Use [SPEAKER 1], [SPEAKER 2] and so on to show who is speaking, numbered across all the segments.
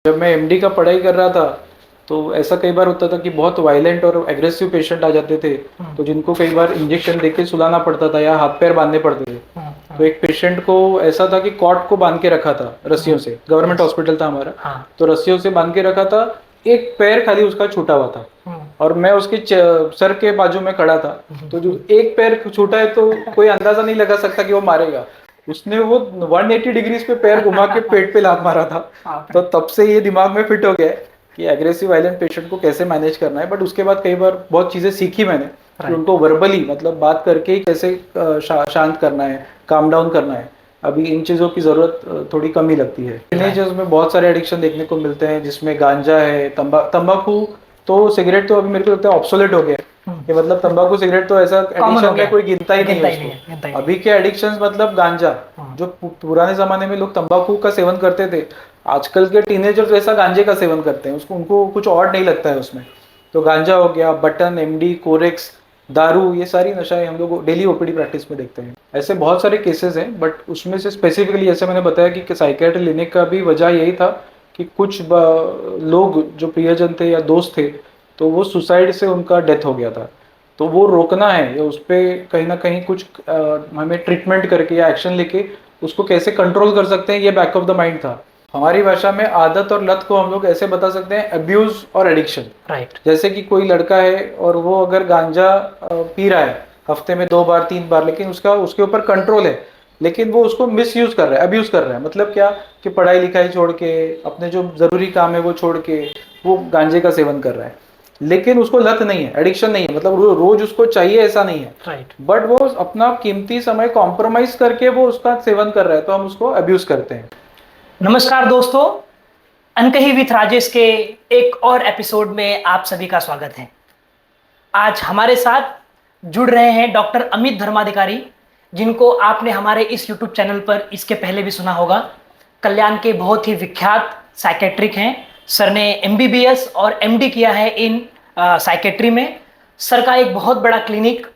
[SPEAKER 1] जब मैं एमडी का पढ़ाई कर रहा था तो ऐसा कई बार होता था कि बहुत वायलेंट और एग्रेसिव पेशेंट आ जाते थे। तो जिनको कई बार इंजेक्शन देके सुलाना पड़ता था या हाथ पैर बांधने पड़ते थे। तो एक पेशेंट को ऐसा था कि कॉट को बांध के रखा था रस्सियों से, गवर्नमेंट हॉस्पिटल था हमारा। तो रस्सियों से बांध के रखा था, एक पैर खाली उसका छूटा हुआ था और मैं उसके सर के बाजू में खड़ा था। तो जो एक पैर छूटा है तो कोई अंदाजा नहीं लगा सकता कि वो मारेगा। उसने वो 180 डिग्रीज पे पैर घुमा के पेट पे लात मारा था। तो तब से ये दिमाग में फिट हो गया है कि एग्रेसिव वायलेंट पेशेंट को कैसे मैनेज करना है। बट उसके बाद कई बार बहुत चीजें सीखी मैंने कि उनको वर्बली मतलब बात करके ही कैसे शांत करना है, काम डाउन करना है। अभी इन चीज़ों की ज़रूरत थोड़ी कम ही लगती है। टीनेजर्स में बहुत सारे एडिक्शन देखने को मिलते हैं जिसमें गांजा है, तंबाकू। तो सिगरेट तो अभी मेरे को लगता है ऑब्सोलेट हो गया कि मतलब तंबाकू सिगरेट तो ऐसा एडिक्शन में कोई गिनता ही नहीं है उसको। अभी के एडिक्शंस मतलब गांजा, जो पुराने जमाने में लोग तंबाकू का सेवन करते थे, आजकल के टीनेजर्स वैसा गांजे का सेवन करते हैं। उसको उनको कुछ और नहीं लगता है उसमें। तो गांजा हो गया, बटन, एमडी, कोरेक्स, दारू, ये सारी नशाएं हम लोग डेली ओपीडी प्रैक्टिस में देखते हैं। ऐसे बहुत सारे केसेस हैं बट उसमें से स्पेसिफिकली जैसे मैंने बताया कि साइकियाट्री लेने का भी वजह यही था कि कुछ लोग जो प्रियजन थे या दोस्त थे तो वो सुसाइड से उनका डेथ हो गया था। तो वो रोकना है या उस पर कहीं ना कहीं कुछ हमें ट्रीटमेंट करके या एक्शन लेके उसको कैसे कंट्रोल कर सकते हैं, ये बैक ऑफ द माइंड था। हमारी भाषा में आदत और लत को हम लोग ऐसे बता सकते हैं, अब्यूज और एडिक्शन। राइट। जैसे कि कोई लड़का है और वो अगर गांजा पी रहा है हफ्ते में 2 बार 3 बार, लेकिन उसके ऊपर कंट्रोल है, लेकिन वो उसको मिस यूज कर रहा है, अब्यूज कर रहा है। मतलब क्या कि पढ़ाई लिखाई छोड़ के, अपने जो जरूरी काम है वो छोड़ के वो गांजे का सेवन कर रहा है। लेकिन उसको लत नहीं है, एडिक्शन नहीं है, मतलब रोज उसको चाहिए ऐसा नहीं है। राइट। बट वो अपना कीमती समय कॉम्प्रोमाइज करके वो उसका सेवन कर रहा है, तो हम उसको अब्यूज करते हैं।
[SPEAKER 2] नमस्कार दोस्तों, अनकही विथ राजेश के एक और एपिसोड में आप सभी का स्वागत है। आज हमारे साथ जुड़ रहे हैं डॉक्टर अमित धर्माधिकारी, जिनको आपने हमारे इस यूट्यूब चैनल पर इसके पहले भी सुना होगा। कल्याण के बहुत ही विख्यात साइकेट्रिक हैं। सर ने एमबीबीएस और एमडी किया है इन साइकेट्री में। सर का एक बहुत बड़ा क्लिनिक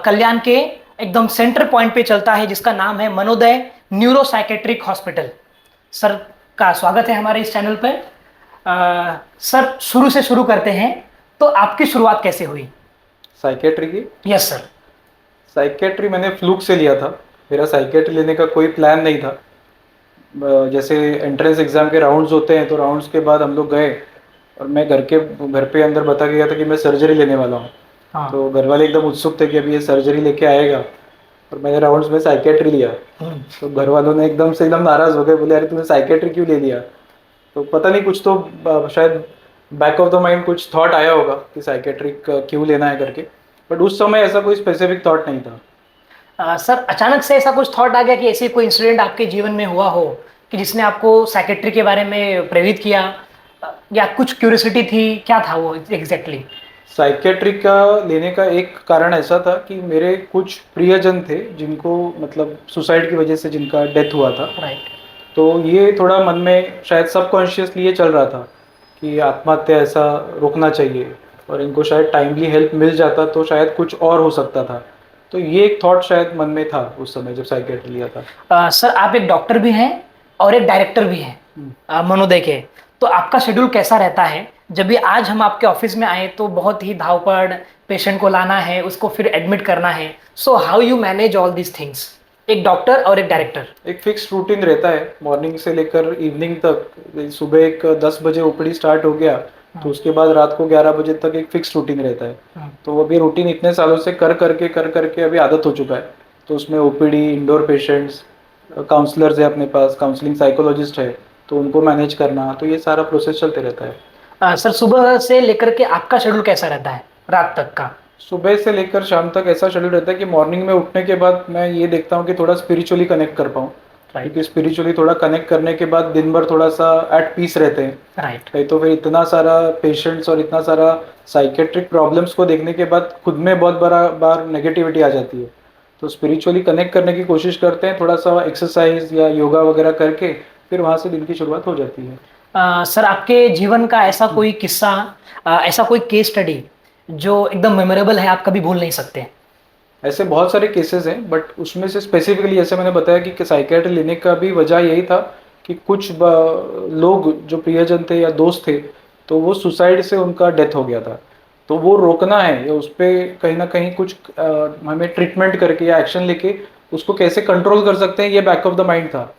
[SPEAKER 2] कल्याण के एकदम सेंटर पॉइंट पे चलता है, जिसका नाम है Manoday neuro psychiatric hospital. Sir का स्वागत है हमारे इस चैनल पर। सर, शुरू से शुरू करते हैं, तो आपकी शुरुआत कैसे हुई
[SPEAKER 1] साइकेट्री की?
[SPEAKER 2] Yes sir.
[SPEAKER 1] साइकेट्री मैंने फ्लूक से लिया था। मेरा साइकेट्री लेने का कोई प्लान नहीं था। जैसे एंट्रेंस एग्जाम के राउंड्स होते हैं तो राउंड्स के बाद हम लोग गए और मैं घर पे अंदर बता गया था कि मैं सर्जरी लेने वाला हूँ। हाँ। तो घर वाले एकदम उत्सुक थे कि अभी ये सर्जरी लेके आएगा, और मैंने राउंड्स में साइकेट्री लिया। तो घर वालों ने एकदम नाराज हो गए, बोले अरे तूने साइकेट्री क्यों ले लिया? तो पता नहीं, कुछ तो शायद बैक ऑफ द माइंड कुछ थॉट आया होगा कि साइकेट्रिक क्यों लेना है करके। बट उस समय ऐसा कोई स्पेसिफिक थॉट नहीं था।
[SPEAKER 2] सर, अचानक से ऐसा कुछ थॉट आ गया कि ऐसे कोई इंसिडेंट आपके जीवन में हुआ हो कि जिसने आपको साइकेट्री के बारे में प्रेरित किया, या कुछ क्यूरियोसिटी थी? क्या था वो एग्जैक्टली?
[SPEAKER 1] साइकेट्री का लेने का एक कारण ऐसा था कि मेरे कुछ प्रियजन थे जिनको मतलब सुसाइड की वजह से जिनका डेथ हुआ था। राइट। तो ये थोड़ा मन में शायद सबकॉन्शियसली ये चल रहा था कि आत्महत्या ऐसा रोकना चाहिए, और इनको शायद टाइमली हेल्प मिल जाता तो शायद कुछ और हो सकता था। तो ये एक थॉट शायद मन में था उस समय जब साइकेट्री लिया था।
[SPEAKER 2] सर, आप एक डॉक्टर भी हैं और एक डायरेक्टर भी हैं मनोदय के। तो आपका शेड्यूल कैसा रहता है? जब भी आज हम आपके ऑफिस में आए तो बहुत ही धावपड़, पेशेंट को लाना है, उसको फिर एडमिट करना है। So how you manage all these things, एक डॉक्टर और एक डायरेक्टर?
[SPEAKER 1] एक फिक्स रूटीन रहता है मॉर्निंग से लेकर इवनिंग तक। सुबह एक 10 बजे ओपीडी स्टार्ट हो गया तो उसके बाद रात को 11 बजे तक एक फिक्स रूटीन रहता है। तो अभी रूटीन इतने सालों से कर करके अभी आदत हो चुका है। तो उसमें ओपीडी, इंडोर पेशेंट्स, काउंसलर्स है अपने पास, काउंसलिंग साइकोलॉजिस्ट है, तो उनको मैनेज करना, तो ये सारा प्रोसेस चलते रहता है।
[SPEAKER 2] सर, सुबह से लेकर के आपका शेड्यूल कैसा रहता है रात तक का?
[SPEAKER 1] सुबह से लेकर शाम तक ऐसा शेड्यूल रहता है कि मॉर्निंग में उठने के बाद मैं ये देखता हूँ कि थोड़ा स्पिरिचुअली कनेक्ट कर पाऊँ। क्योंकि स्पिरिचुअली थोड़ा कनेक्ट करने के बाद दिन भर थोड़ा सा एट पीस रहते हैं। राइट। नहीं तो फिर इतना सारा पेशेंट्स और इतना सारा साइकेट्रिक प्रॉब्लम्स को देखने के बाद खुद में बहुत बड़ा बार नेगेटिविटी आ जाती है। तो स्पिरिचुअली कनेक्ट करने की कोशिश करते हैं, थोड़ा सा एक्सरसाइज या योगा वगैरह करके फिर वहाँ से दिन की शुरुआत हो जाती है।
[SPEAKER 2] सर, आपके जीवन का ऐसा कोई किस्सा, ऐसा कोई केस स्टडी जो एकदम मेमोरेबल है, आप कभी भूल नहीं सकते?
[SPEAKER 1] ऐसे बहुत सारे केसेस हैं बट उसमें से स्पेसिफिकली जैसे मैंने बताया कि साइकेट्री लेने का भी वजह यही था कि कुछ लोग जो प्रियजन थे या दोस्त थे, तो वो सुसाइड से उनका डेथ हो गया था। तो वो रोकना है या उस पर कहीं ना कहीं कुछ हमें ट्रीटमेंट करके या एक्शन लेके उसको कैसे कंट्रोल कर सकते हैं, ये बैक ऑफ द माइंड था।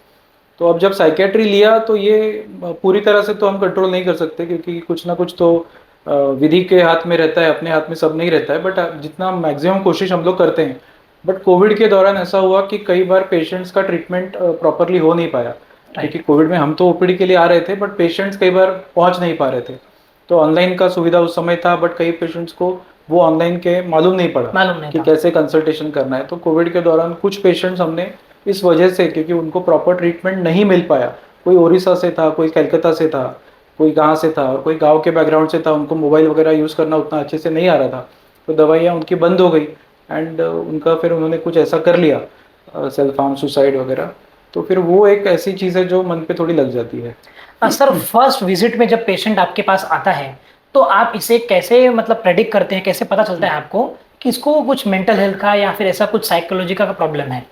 [SPEAKER 1] तो अब जब साइकेट्री लिया तो ये पूरी तरह से तो हम कंट्रोल नहीं कर सकते, क्योंकि कुछ ना कुछ तो विधि के हाथ में रहता है, अपने हाथ में सब नहीं रहता है। बट जितना मैक्सिमम कोशिश हम लोग करते हैं। बट कोविड के दौरान ऐसा हुआ कि कई बार पेशेंट्स का ट्रीटमेंट प्रॉपरली हो नहीं पाया, क्योंकि कोविड में हम तो ओपीडी के लिए आ रहे थे, बट पेशेंट्स कई बार पहुंच नहीं पा रहे थे। तो ऑनलाइन का सुविधा उस समय था, बट कई पेशेंट्स को वो ऑनलाइन के मालूम नहीं पड़ा कि कैसे कंसल्टेशन करना है। तो कोविड के दौरान कुछ पेशेंट्स हमने इस वजह से, क्योंकि उनको प्रॉपर ट्रीटमेंट नहीं मिल पाया, कोई ओडिशा से था, कोई कलकत्ता से था, कोई कहाँ से था और कोई गांव के बैकग्राउंड से था, उनको मोबाइल वगैरह यूज़ करना उतना अच्छे से नहीं आ रहा था, तो दवाइयाँ उनकी बंद हो गई। एंड उनका फिर उन्होंने कुछ ऐसा कर लिया, सेल्फ हार्म, सुसाइड वगैरह। तो फिर वो एक ऐसी चीज़ है जो मन पे थोड़ी लग जाती है।
[SPEAKER 2] सर, फर्स्ट विजिट में जब पेशेंट आपके पास आता है तो आप इसे कैसे मतलब प्रेडिक्ट करते हैं, कैसे पता चलता है आपको कि इसको कुछ मेंटल हेल्थ का या फिर ऐसा कुछ साइकोलॉजी का प्रॉब्लम है?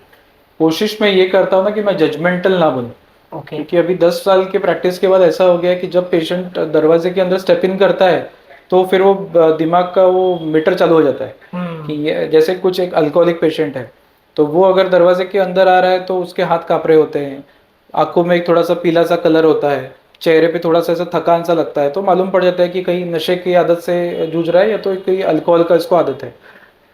[SPEAKER 1] कोशिश मैं ये करता हूँ ना कि मैं जजमेंटल ना बनूं।
[SPEAKER 2] ओके।
[SPEAKER 1] क्योंकि अभी 10 साल के प्रैक्टिस के बाद ऐसा हो गया है कि जब पेशेंट दरवाजे के अंदर स्टेप इन करता है तो फिर वो दिमाग का वो मीटर चालू हो जाता है कि ये जैसे कुछ एक अल्कोहलिक पेशेंट है, तो वो अगर दरवाजे के अंदर आ रहा है तो उसके हाथ काँप रहे होते हैं, आंखों में एक थोड़ा सा पीला सा कलर होता है, चेहरे पे थोड़ा सा ऐसा थकान सा लगता है, तो मालूम पड़ जाता है कि कहीं नशे की आदत से जूझ रहा है या तो कहीं अल्कोहल का इसको आदत है।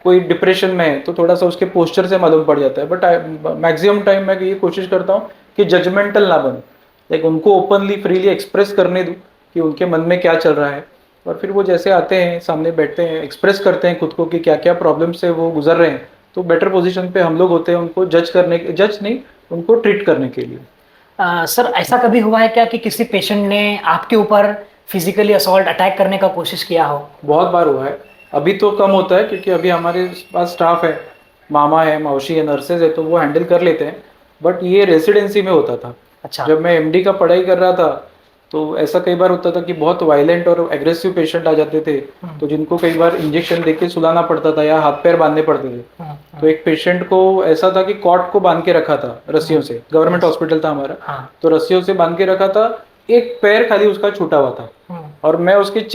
[SPEAKER 1] कोई डिप्रेशन में है तो थोड़ा सा उसके पोस्चर से मालूम पड़ जाता है। बट मैक्सिमम टाइम मैं ये कोशिश करता हूँ कि जजमेंटल ना बनूं, लाइक उनको ओपनली फ्रीली एक्सप्रेस करने दूं कि उनके मन में क्या चल रहा है, और फिर वो जैसे आते हैं सामने बैठते हैं, एक्सप्रेस करते हैं खुद को कि क्या क्या प्रॉब्लम से वो गुजर रहे हैं, तो बेटर पोजीशन पे हम लोग होते हैं उनको जज नहीं, उनको ट्रीट करने के लिए।
[SPEAKER 2] सर, ऐसा कभी हुआ है क्या कि किसी पेशेंट ने आपके ऊपर फिजिकली असॉल्ट अटैक करने का कोशिश किया हो?
[SPEAKER 1] बहुत बार हुआ है। अभी तो कम होता है क्योंकि अभी हमारे पास स्टाफ है, मामा है, मौसी है, नर्सेज है, तो वो हैंडल कर लेते हैं। बट ये रेसिडेंसी में होता था।
[SPEAKER 2] अच्छा।
[SPEAKER 1] जब मैं एमडी का पढ़ाई कर रहा था तो ऐसा कई बार होता था कि बहुत वायलेंट और एग्रेसिव पेशेंट आ जाते थे, तो जिनको कई बार इंजेक्शन देके सुलाना पड़ता था या हाथ पैर बांधने पड़ते थे। तो एक पेशेंट को ऐसा था कि कॉट को बांध के रखा था रस्सियों से, गवर्नमेंट हॉस्पिटल था हमारा, तो रस्सियों से बांध के रखा था, एक पैर खाली उसका छूटा हुआ था और मैं उसके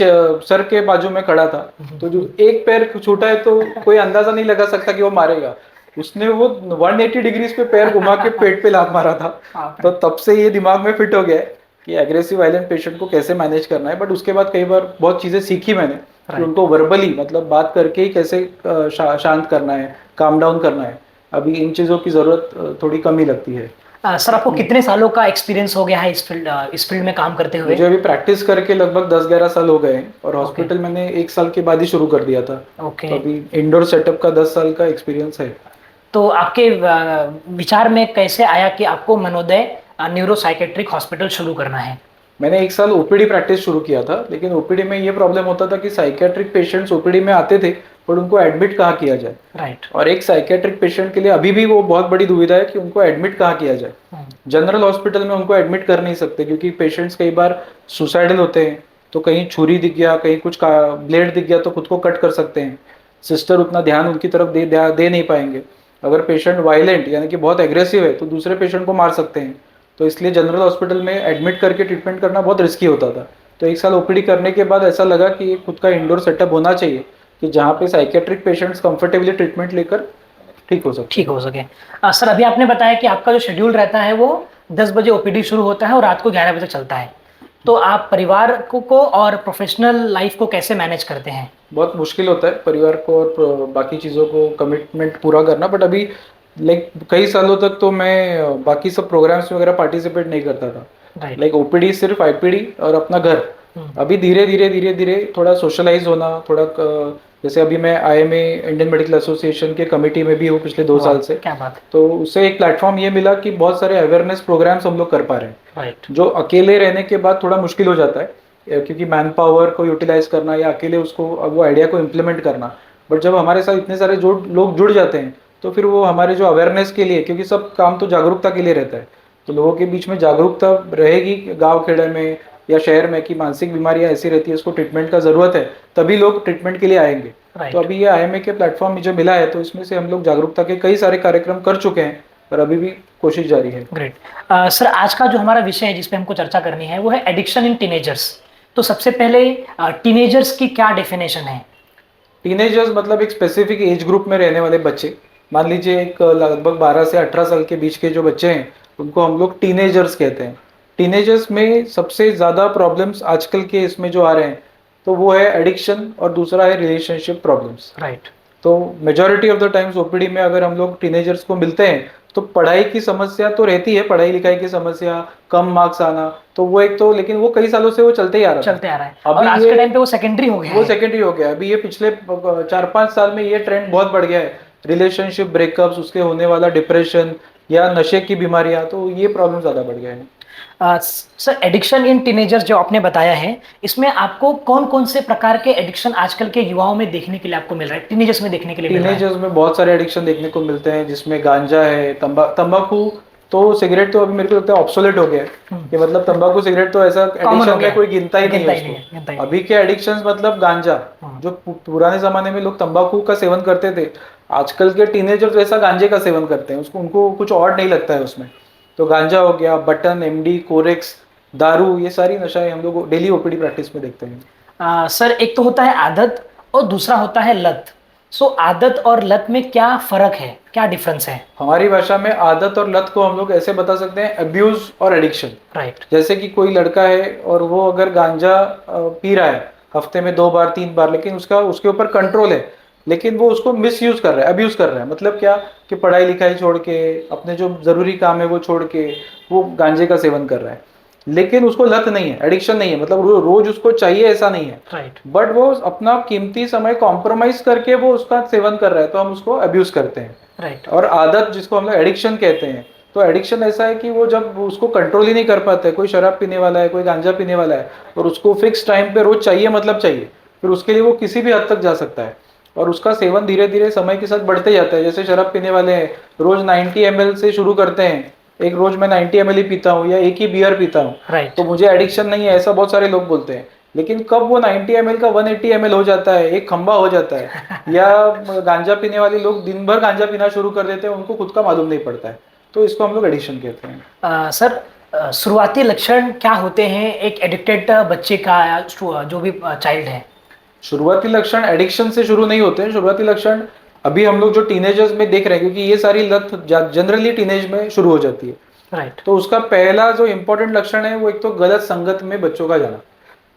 [SPEAKER 1] सर के बाजू में खड़ा था। तो जो एक पैर छूटा है तो कोई अंदाजा नहीं लगा सकता कि वो मारेगा। उसने वो 180 डिग्रीज पे पैर घुमा के पेट पे लात मारा था। तो तब से ये दिमाग में फिट हो गया है कि एग्रेसिव वायलेंट पेशेंट को कैसे मैनेज करना है। बट उसके बाद कई बार बहुत चीजें सीखी मैंने कि उनको वर्बली मतलब बात करके ही कैसे शांत करना है, काम डाउन करना है। अभी इन चीजों की जरूरत थोड़ी कम ही लगती है।
[SPEAKER 2] सर, आपको कितने सालों का एक्सपीरियंस हो गया है इस फील्ड में काम करते हुए?
[SPEAKER 1] मुझे अभी प्रैक्टिस करके लगभग 10-11 साल हो गए हैं और हॉस्पिटल मैंने 1 साल के बाद ही शुरू कर दिया था।
[SPEAKER 2] ओके।
[SPEAKER 1] तो अभी इंडोर सेटअप का 10 साल का एक्सपीरियंस है।
[SPEAKER 2] तो आपके विचार में कैसे आया कि आपको मनोदय न्यूरो साइकेट्रिक हॉस्पिटल शुरू करना है?
[SPEAKER 1] मैंने 1 साल ओपीडी प्रैक्टिस शुरू किया था, लेकिन ओपीडी में ये प्रॉब्लम होता था कि साइकेट्रिक पेशेंट्स ओपीडी में आते थे पर उनको एडमिट कहाँ किया जाए।
[SPEAKER 2] राइट।
[SPEAKER 1] और एक साइकेट्रिक पेशेंट के लिए अभी भी वो बहुत बड़ी दुविधा है कि उनको एडमिट कहाँ किया जाए। जनरल हॉस्पिटल में उनको एडमिट कर नहीं सकते क्योंकि पेशेंट्स कई बार सुसाइडल होते हैं, तो कहीं छुरी दिख गया, कहीं कुछ ब्लेड दिख गया तो खुद को कट कर सकते हैं। सिस्टर उतना ध्यान उनकी तरफ दे नहीं पाएंगे। अगर पेशेंट वायलेंट यानी कि बहुत एग्रेसिव है तो दूसरे पेशेंट को मार सकते हैं। तो इसलिए जनरल हॉस्पिटल में एडमिट करके ट्रीटमेंट करना बहुत रिस्की होता था। तो 1 साल ओपीडी करने के बाद ऐसा लगा कि खुद का इंडोर सेटअप होना चाहिए कि जहाँ पे साइकेट्रिक पेशेंट्स कंफर्टेबली ट्रीटमेंट लेकर ठीक हो सके।
[SPEAKER 2] सर, अभी आपने बताया कि आपका जो शेड्यूल रहता है वो 10 बजे ओपीडी शुरू होता है और रात को 11 बजे चलता है। तो आप परिवार को और प्रोफेशनल लाइफ को कैसे मैनेज करते हैं?
[SPEAKER 1] बहुत मुश्किल होता है परिवार को और बाकी चीज़ों को कमिटमेंट पूरा करना। बट अभी लाइक कई सालों तक तो मैं बाकी सब प्रोग्राम्स वगैरह पार्टिसिपेट नहीं करता था। लाइक ओपीडी सिर्फ आईपीडी और अपना घर। अभी धीरे धीरे थोड़ा सोशलाइज होना, थोड़ा जैसे अभी मैं आईएमए इंडियन मेडिकल एसोसिएशन के कमेटी में भी हूँ पिछले 2 साल से।
[SPEAKER 2] क्या बात।
[SPEAKER 1] तो उससे एक प्लेटफॉर्म ये मिला कि बहुत सारे अवेयरनेस प्रोग्राम्स हम लोग कर पा रहे हैं।
[SPEAKER 2] राइट।
[SPEAKER 1] जो अकेले रहने के बाद थोड़ा मुश्किल हो जाता है क्योंकि मैन पावर को यूटिलाइज करना या अकेले उसको वो आइडिया को इम्प्लीमेंट करना। बट जब हमारे साथ इतने सारे लोग जुड़ जाते हैं तो फिर वो हमारे जो अवेयरनेस के लिए, क्योंकि सब काम तो जागरूकता के लिए रहता है, तो लोगों के बीच में जागरूकता रहेगी गांव खेड़े में या शहर में कि मानसिक बीमारियां ऐसी रहती है, इसको ट्रीटमेंट का जरूरत है, तभी लोग ट्रीटमेंट के लिए आएंगे। तो अभी ये आईएमए के प्लेटफॉर्म मुझे मिला है तो इसमें से हम लोग जागरूकता के कई सारे कार्यक्रम कर चुके हैं
[SPEAKER 2] पर
[SPEAKER 1] अभी भी कोशिश जारी है।
[SPEAKER 2] ग्रेट। सर, आज का जो हमारा विषय है जिस पे हमको चर्चा करनी है वो है एडिक्शन इन टीनेजर्स। तो सबसे पहले टीनेजर्स की क्या डेफिनेशन है?
[SPEAKER 1] टीनेजर्स मतलब एक स्पेसिफिक एज ग्रुप में रहने वाले बच्चे। मान लीजिए एक लगभग 12 से 18 साल के बीच के जो बच्चे हैं उनको हम लोग टीनेजर्स कहते हैं। टीनेजर्स में सबसे ज़्यादा प्रॉब्लम्स आजकल के इसमें जो आ रहे हैं तो वो है एडिक्शन और दूसरा है रिलेशनशिप प्रॉब्लम्स।
[SPEAKER 2] राइट।
[SPEAKER 1] तो majority of the times OPD में अगर हम लोग टीनेजर्स को मिलते हैं तो पढ़ाई की समस्या तो रहती है, पढ़ाई लिखाई की समस्या, कम मार्क्स आना, तो वो एक तो, लेकिन वो कई सालों से वो चलते ही आ रहा
[SPEAKER 2] है।
[SPEAKER 1] अभी
[SPEAKER 2] और आज के टाइम पे वो सेकेंडरी हो गया
[SPEAKER 1] वो सेकेंडरी हो गया। अभी ये पिछले 4-5 साल में ये ट्रेंड बहुत बढ़ गया है। रिलेशनशिप ब्रेकअप्स, उसके होने वाला डिप्रेशन या नशे की बीमारियां, तो ये प्रॉब्लम ज्यादा बढ़ गया है।
[SPEAKER 2] सर, एडिक्शन इन टीनेजर्स जो आपने बताया है, इसमें आपको कौन कौन से प्रकार के एडिक्शन आजकल के युवाओं में देखने के लिए आपको मिल रहा है, टीनेजर्स में देखने के लिए मिल रहा है?
[SPEAKER 1] टीनेजर्स में बहुत सारे एडिक्शन देखने को मिलते हैं जिसमें गांजा है, तंबाकू, तो सिगरेट तो अभी मेरे को लगता है ऑब्सोलेट हो गया है कि मतलब तंबाकू सिगरेट तो ऐसा एडिक्शन में कोई गिनता ही नहीं है उसको। अभी के एडिक्शंस मतलब गांजा, जो पुराने जमाने में लोग तंबाकू का सेवन करते थे, आजकल के टीनेजर तो ऐसा गांजे का सेवन करते हैं, उसको उनको कुछ और नहीं लगता है उसमें। तो गांजा हो गया, बटन, एमडी, कोरेक्स, दारू, ये सारी नशाएं हम लोग डेली ओपीडी प्रैक्टिस में देखते हैं।
[SPEAKER 2] सर, एक तो होता है आदत और दूसरा होता है लत। सो आदत और लत में क्या फर्क है, क्या डिफरेंस है?
[SPEAKER 1] हमारी भाषा में आदत और लत को हम लोग ऐसे बता सकते हैं, अब्यूज और एडिक्शन।
[SPEAKER 2] राइट।
[SPEAKER 1] जैसे कि कोई लड़का है और वो अगर गांजा पी रहा है हफ्ते में 2 बार 3 बार, लेकिन उसके ऊपर कंट्रोल है, लेकिन वो उसको मिस यूज कर रहा है, अब्यूज कर रहा है। मतलब क्या कि पढ़ाई लिखाई छोड़ के, अपने जो जरूरी काम है वो छोड़ के वो गांजे का सेवन कर रहा है, लेकिन उसको लत नहीं है, एडिक्शन नहीं है, मतलब रोज उसको चाहिए ऐसा नहीं है।
[SPEAKER 2] राइट।
[SPEAKER 1] बट वो अपना कीमती समय कॉम्प्रोमाइज करके वो उसका सेवन कर रहा है, तो हम उसको अब्यूज करते हैं।
[SPEAKER 2] राइट।
[SPEAKER 1] और आदत जिसको हम लोग एडिक्शन कहते हैं, तो एडिक्शन ऐसा है कि वो जब उसको कंट्रोल ही नहीं कर पाता है, कोई शराब पीने वाला है, कोई गांजा पीने वाला है, और उसको फिक्स टाइम पे रोज चाहिए, मतलब चाहिए, फिर उसके लिए वो किसी भी हद तक जा सकता है, और उसका सेवन धीरे धीरे समय के साथ बढ़ते जाता है। जैसे शराब पीने वाले हैं, रोज 90 ml से शुरू करते हैं, एक रोज मैं 90 ml ही पीता हूँ या एक ही बियर पीता हूँ,
[SPEAKER 2] राइट।
[SPEAKER 1] तो मुझे एडिक्शन नहीं है, ऐसा बहुत सारे लोग बोलते हैं। लेकिन कब वो 90 ml का 180 ml हो जाता है, एक खंबा हो जाता है, या गांजा पीने वाले लोग दिन भर गांजा पीना शुरू कर देते हैं, उनको खुद का मालूम नहीं पड़ता है, तो इसको हम लोग एडिक्शन कहते हैं।
[SPEAKER 2] सर, शुरुआती लक्षण क्या होते हैं एक एडिक्टेड बच्चे का, जो भी चाइल्ड है?
[SPEAKER 1] शुरुआती लक्षण एडिक्शन से शुरू नहीं होते हैं। शुरुआती लक्षण अभी हम लोग जो टीनेजर्स में देख रहे हैं, क्योंकि ये सारी लत जनरली टीनेज में शुरू हो जाती है।
[SPEAKER 2] राइट।
[SPEAKER 1] तो उसका पहला जो इम्पोर्टेंट लक्षण है वो एक तो गलत संगत में बच्चों का जाना।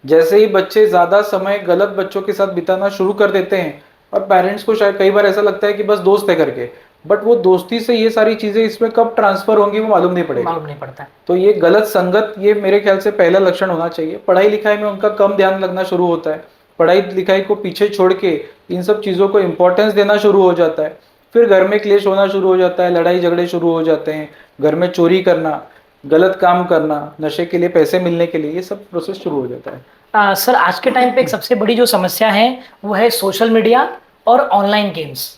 [SPEAKER 1] जैसे ही बच्चे ज्यादा समय गलत बच्चों के साथ बिताना शुरू कर देते हैं, और पेरेंट्स को शायद कई बार ऐसा लगता है कि बस दोस्त है करके, बट वो दोस्ती से ये सारी चीजें इसमें कब ट्रांसफर होंगी वो मालूम नहीं
[SPEAKER 2] पड़ता है।
[SPEAKER 1] तो ये गलत संगत, ये मेरे ख्याल से पहला लक्षण होना चाहिए। पढ़ाई लिखाई में उनका कम ध्यान लगना शुरू होता है, पढ़ाई लिखाई को पीछे छोड़ के इन सब चीज़ों को इम्पोर्टेंस देना शुरू हो जाता है। फिर घर में क्लेश होना शुरू हो जाता है, लड़ाई झगड़े शुरू हो जाते हैं, घर में चोरी करना, गलत काम करना, नशे के लिए पैसे मिलने के लिए, ये सब प्रोसेस शुरू हो जाता है।
[SPEAKER 2] सर, आज के टाइम पे एक सबसे बड़ी जो समस्या है वो है सोशल मीडिया और ऑनलाइन गेम्स।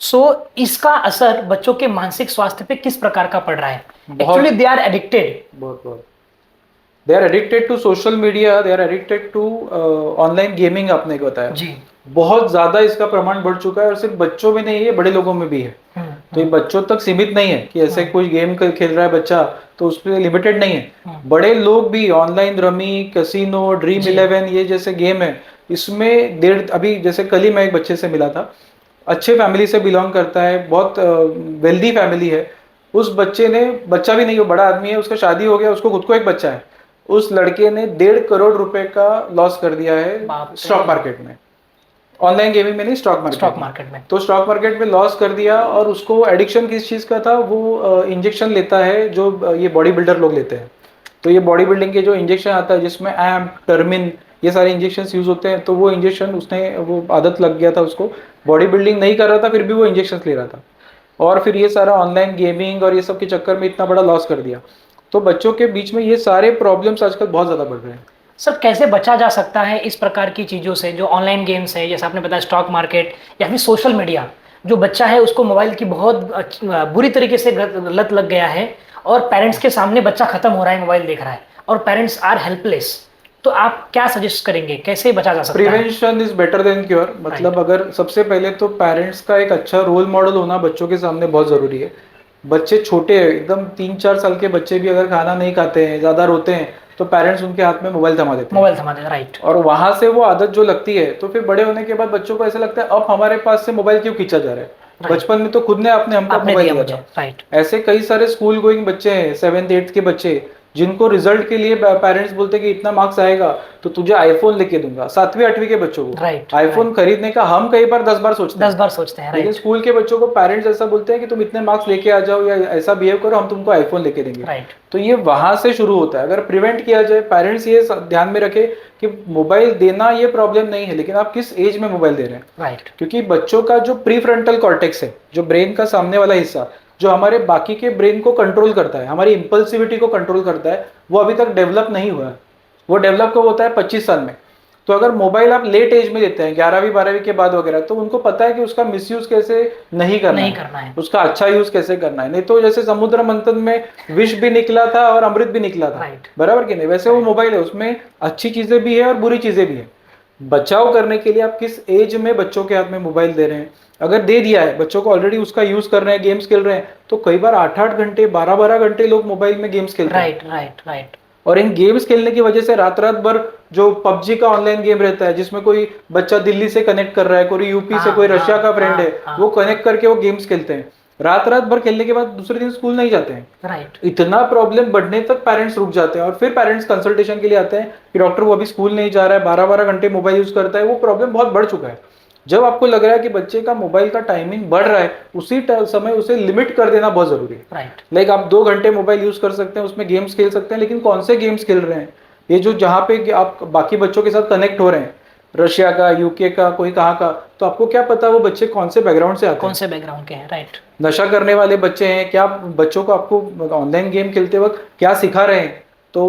[SPEAKER 2] सो इसका असर बच्चों के मानसिक स्वास्थ्य पे किस प्रकार का पड़ रहा है? एक्चुअली दे आर एडिक्टेड,
[SPEAKER 1] बहुत they are addicted to social media, they are addicted to online gaming. आपने को बताया
[SPEAKER 2] जी,
[SPEAKER 1] बहुत ज्यादा इसका प्रमाण बढ़ चुका है, और सिर्फ बच्चों में नहीं है, बड़े लोगों में भी है। तो ये बच्चों तक सीमित नहीं है कि ऐसे कोई गेम खेल रहा है बच्चा तो उस पर लिमिटेड नहीं है। बड़े लोग भी ऑनलाइन रमी, कैसीनो, ड्रीम 11, ये जैसे गेम है, इसमें अभी जैसे कल ही मैं एक बच्चे से मिला था, अच्छे फैमिली से बिलोंग करता है, बहुत वेल्दी फैमिली है। उस बच्चे ने, बच्चा भी नहीं, वो बड़ा आदमी है, उसका शादी हो गया, उसको खुद को एक बच्चा है, उस लड़के ने 1.5 करोड़ रुपए का लॉस कर दिया है स्टॉक मार्केट में। ऑनलाइन गेमिंग में नहीं, स्टॉक मार्केट में। तो स्टॉक मार्केट में लॉस कर दिया, और उसको एडिक्शन किस चीज का था, वो इंजेक्शन लेता है जो ये बॉडी बिल्डर लोग लेते हैं। तो ये बॉडी बिल्डिंग के जो इंजेक्शन आता है जिसमें एम्प, टर्मिन, ये सारे इंजेक्शन यूज होते हैं, तो वो इंजेक्शन वो आदत लग गया था उसको, बॉडी बिल्डिंग नहीं कर रहा था फिर भी वो इंजेक्शन ले रहा था, और फिर ये सारा ऑनलाइन गेमिंग और ये सब के चक्कर में इतना बड़ा लॉस कर दिया। तो बच्चों के बीच में ये सारे प्रॉब्लम्स आजकल बहुत ज्यादा बढ़ रहे हैं।
[SPEAKER 2] सर, कैसे बचा जा सकता है इस प्रकार की चीज़ों से, जो ऑनलाइन गेम्स है, जैसे आपने बताया स्टॉक मार्केट या फिर सोशल मीडिया? जो बच्चा है उसको मोबाइल की बहुत बुरी तरीके से लत लग गया है, और पेरेंट्स के सामने बच्चा खत्म हो रहा है, मोबाइल देख रहा है, और पेरेंट्स आर हेल्पलेस। तो आप क्या सजेस्ट करेंगे, कैसे बचा जा सकता है?
[SPEAKER 1] Prevention is better than cure. मतलब अगर सबसे पहले तो पेरेंट्स का एक अच्छा रोल मॉडल होना बच्चों के सामने बहुत जरूरी है। बच्चे छोटे हैं एकदम 3-4 साल के बच्चे भी अगर खाना नहीं खाते हैं, ज्यादा रोते हैं, तो पेरेंट्स उनके हाथ में मोबाइल थमा देते हैं।
[SPEAKER 2] मोबाइल थमा देगा, राइट।
[SPEAKER 1] और वहां से वो आदत जो लगती है, तो फिर बड़े होने के बाद बच्चों को ऐसा लगता है अब हमारे पास से मोबाइल क्यों खींचा जा रहा है, बचपन में तो खुद ने आपने हमको
[SPEAKER 2] आपने
[SPEAKER 1] मोबाइल
[SPEAKER 2] दिया
[SPEAKER 1] दिया
[SPEAKER 2] मुझे,
[SPEAKER 1] था।
[SPEAKER 2] राइट।
[SPEAKER 1] ऐसे कई सारे स्कूल गोइंग बच्चे हैं, 7th 8th के बच्चे, जिनको रिजल्ट के लिए पेरेंट्स बोलते हैं कि इतना मार्क्स आएगा तो तुझे आईफोन लेके दूंगा। 7वीं 8वीं के बच्चों को
[SPEAKER 2] राइट,
[SPEAKER 1] आईफोन खरीदने का हम कई बार 10 बार सोचते
[SPEAKER 2] 10
[SPEAKER 1] हैं,
[SPEAKER 2] बार सोचते हैं,
[SPEAKER 1] लेकिन
[SPEAKER 2] राइट,
[SPEAKER 1] स्कूल के बच्चों को पेरेंट्स ऐसा बोलते हैं कि तुम इतने मार्क्स लेके आ जाओ या ऐसा बिहेव करो, हम तुमको आईफोन लेके देंगे।
[SPEAKER 2] राइट,
[SPEAKER 1] तो ये वहां से शुरू होता है। अगर प्रिवेंट किया जाए, पेरेंट्स ये ध्यान में रखे कि मोबाइल देना ये प्रॉब्लम नहीं है, लेकिन आप किस एज में मोबाइल दे रहे हैं।
[SPEAKER 2] राइट,
[SPEAKER 1] क्योंकि बच्चों का जो प्री फ्रंटल कॉर्टेक्स है, जो ब्रेन का सामने वाला हिस्सा, जो हमारे बाकी के ब्रेन को कंट्रोल करता है, हमारी इंपल्सिविटी को कंट्रोल करता है, वो अभी तक डेवलप नहीं हुआ है। वो डेवलप कब होता है? 25 साल में। तो अगर मोबाइल आप लेट एज में देते हैं, 11वीं 12वीं के बाद वगैरह, तो उनको पता है कि उसका मिसयूज कैसे नहीं करना है, उसका अच्छा यूज कैसे करना है। नहीं तो जैसे समुद्र मंथन में विष भी निकला था और अमृत भी निकला था, बराबर कि नहीं? वैसे वो मोबाइल है, उसमें अच्छी चीजें भी है और बुरी चीजें भी है। बचाव करने के लिए आप किस एज में बच्चों के हाथ में मोबाइल दे रहे हैं। अगर दे दिया है, बच्चों को ऑलरेडी उसका यूज कर रहे हैं, गेम्स खेल रहे हैं, तो कई बार 8-8 घंटे 12-12 घंटे लोग मोबाइल में गेम्स खेलते हैं।
[SPEAKER 2] Right, right, right.
[SPEAKER 1] और इन गेम्स खेलने की वजह से रात रात भर जो पबजी का ऑनलाइन गेम रहता है, जिसमें कोई बच्चा दिल्ली से कनेक्ट कर रहा है, कोई यूपी से, कोई रशिया का फ्रेंड है, वो कनेक्ट करके वो गेम्स खेलते हैं। रात रात भर खेलने के बाद दूसरे दिन स्कूल नहीं जाते हैं।
[SPEAKER 2] राइट।
[SPEAKER 1] इतना प्रॉब्लम बढ़ने तक पेरेंट्स रुक जाते हैं और फिर पेरेंट्स कंसल्टेशन के लिए आते हैं कि डॉक्टर वो अभी स्कूल नहीं जा रहा है, 12-12 घंटे मोबाइल यूज करता है। वो प्रॉब्लम बहुत बढ़ चुका है। जब आपको लग रहा है कि बच्चे का मोबाइल का टाइमिंग बढ़ रहा है, उसी समय उसे लिमिट कर देना बहुत जरूरी है।
[SPEAKER 2] राइट।
[SPEAKER 1] लाइक आप 2 घंटे मोबाइल यूज कर सकते हैं, उसमें गेम्स खेल सकते हैं, लेकिन कौन से गेम्स खेल रहे हैं, ये जो जहाँ पे आप बाकी बच्चों के साथ कनेक्ट हो रहे हैं, रशिया का, यूके का, कोई कहाँ का, तो आपको क्या पता वो बच्चे कौन से बैकग्राउंड से आते हैं,
[SPEAKER 2] कौन से बैकग्राउंड के हैं। राइट।
[SPEAKER 1] नशा करने वाले बच्चे हैं क्या, बच्चों को आपको ऑनलाइन गेम खेलते वक्त क्या सिखा रहे हैं। तो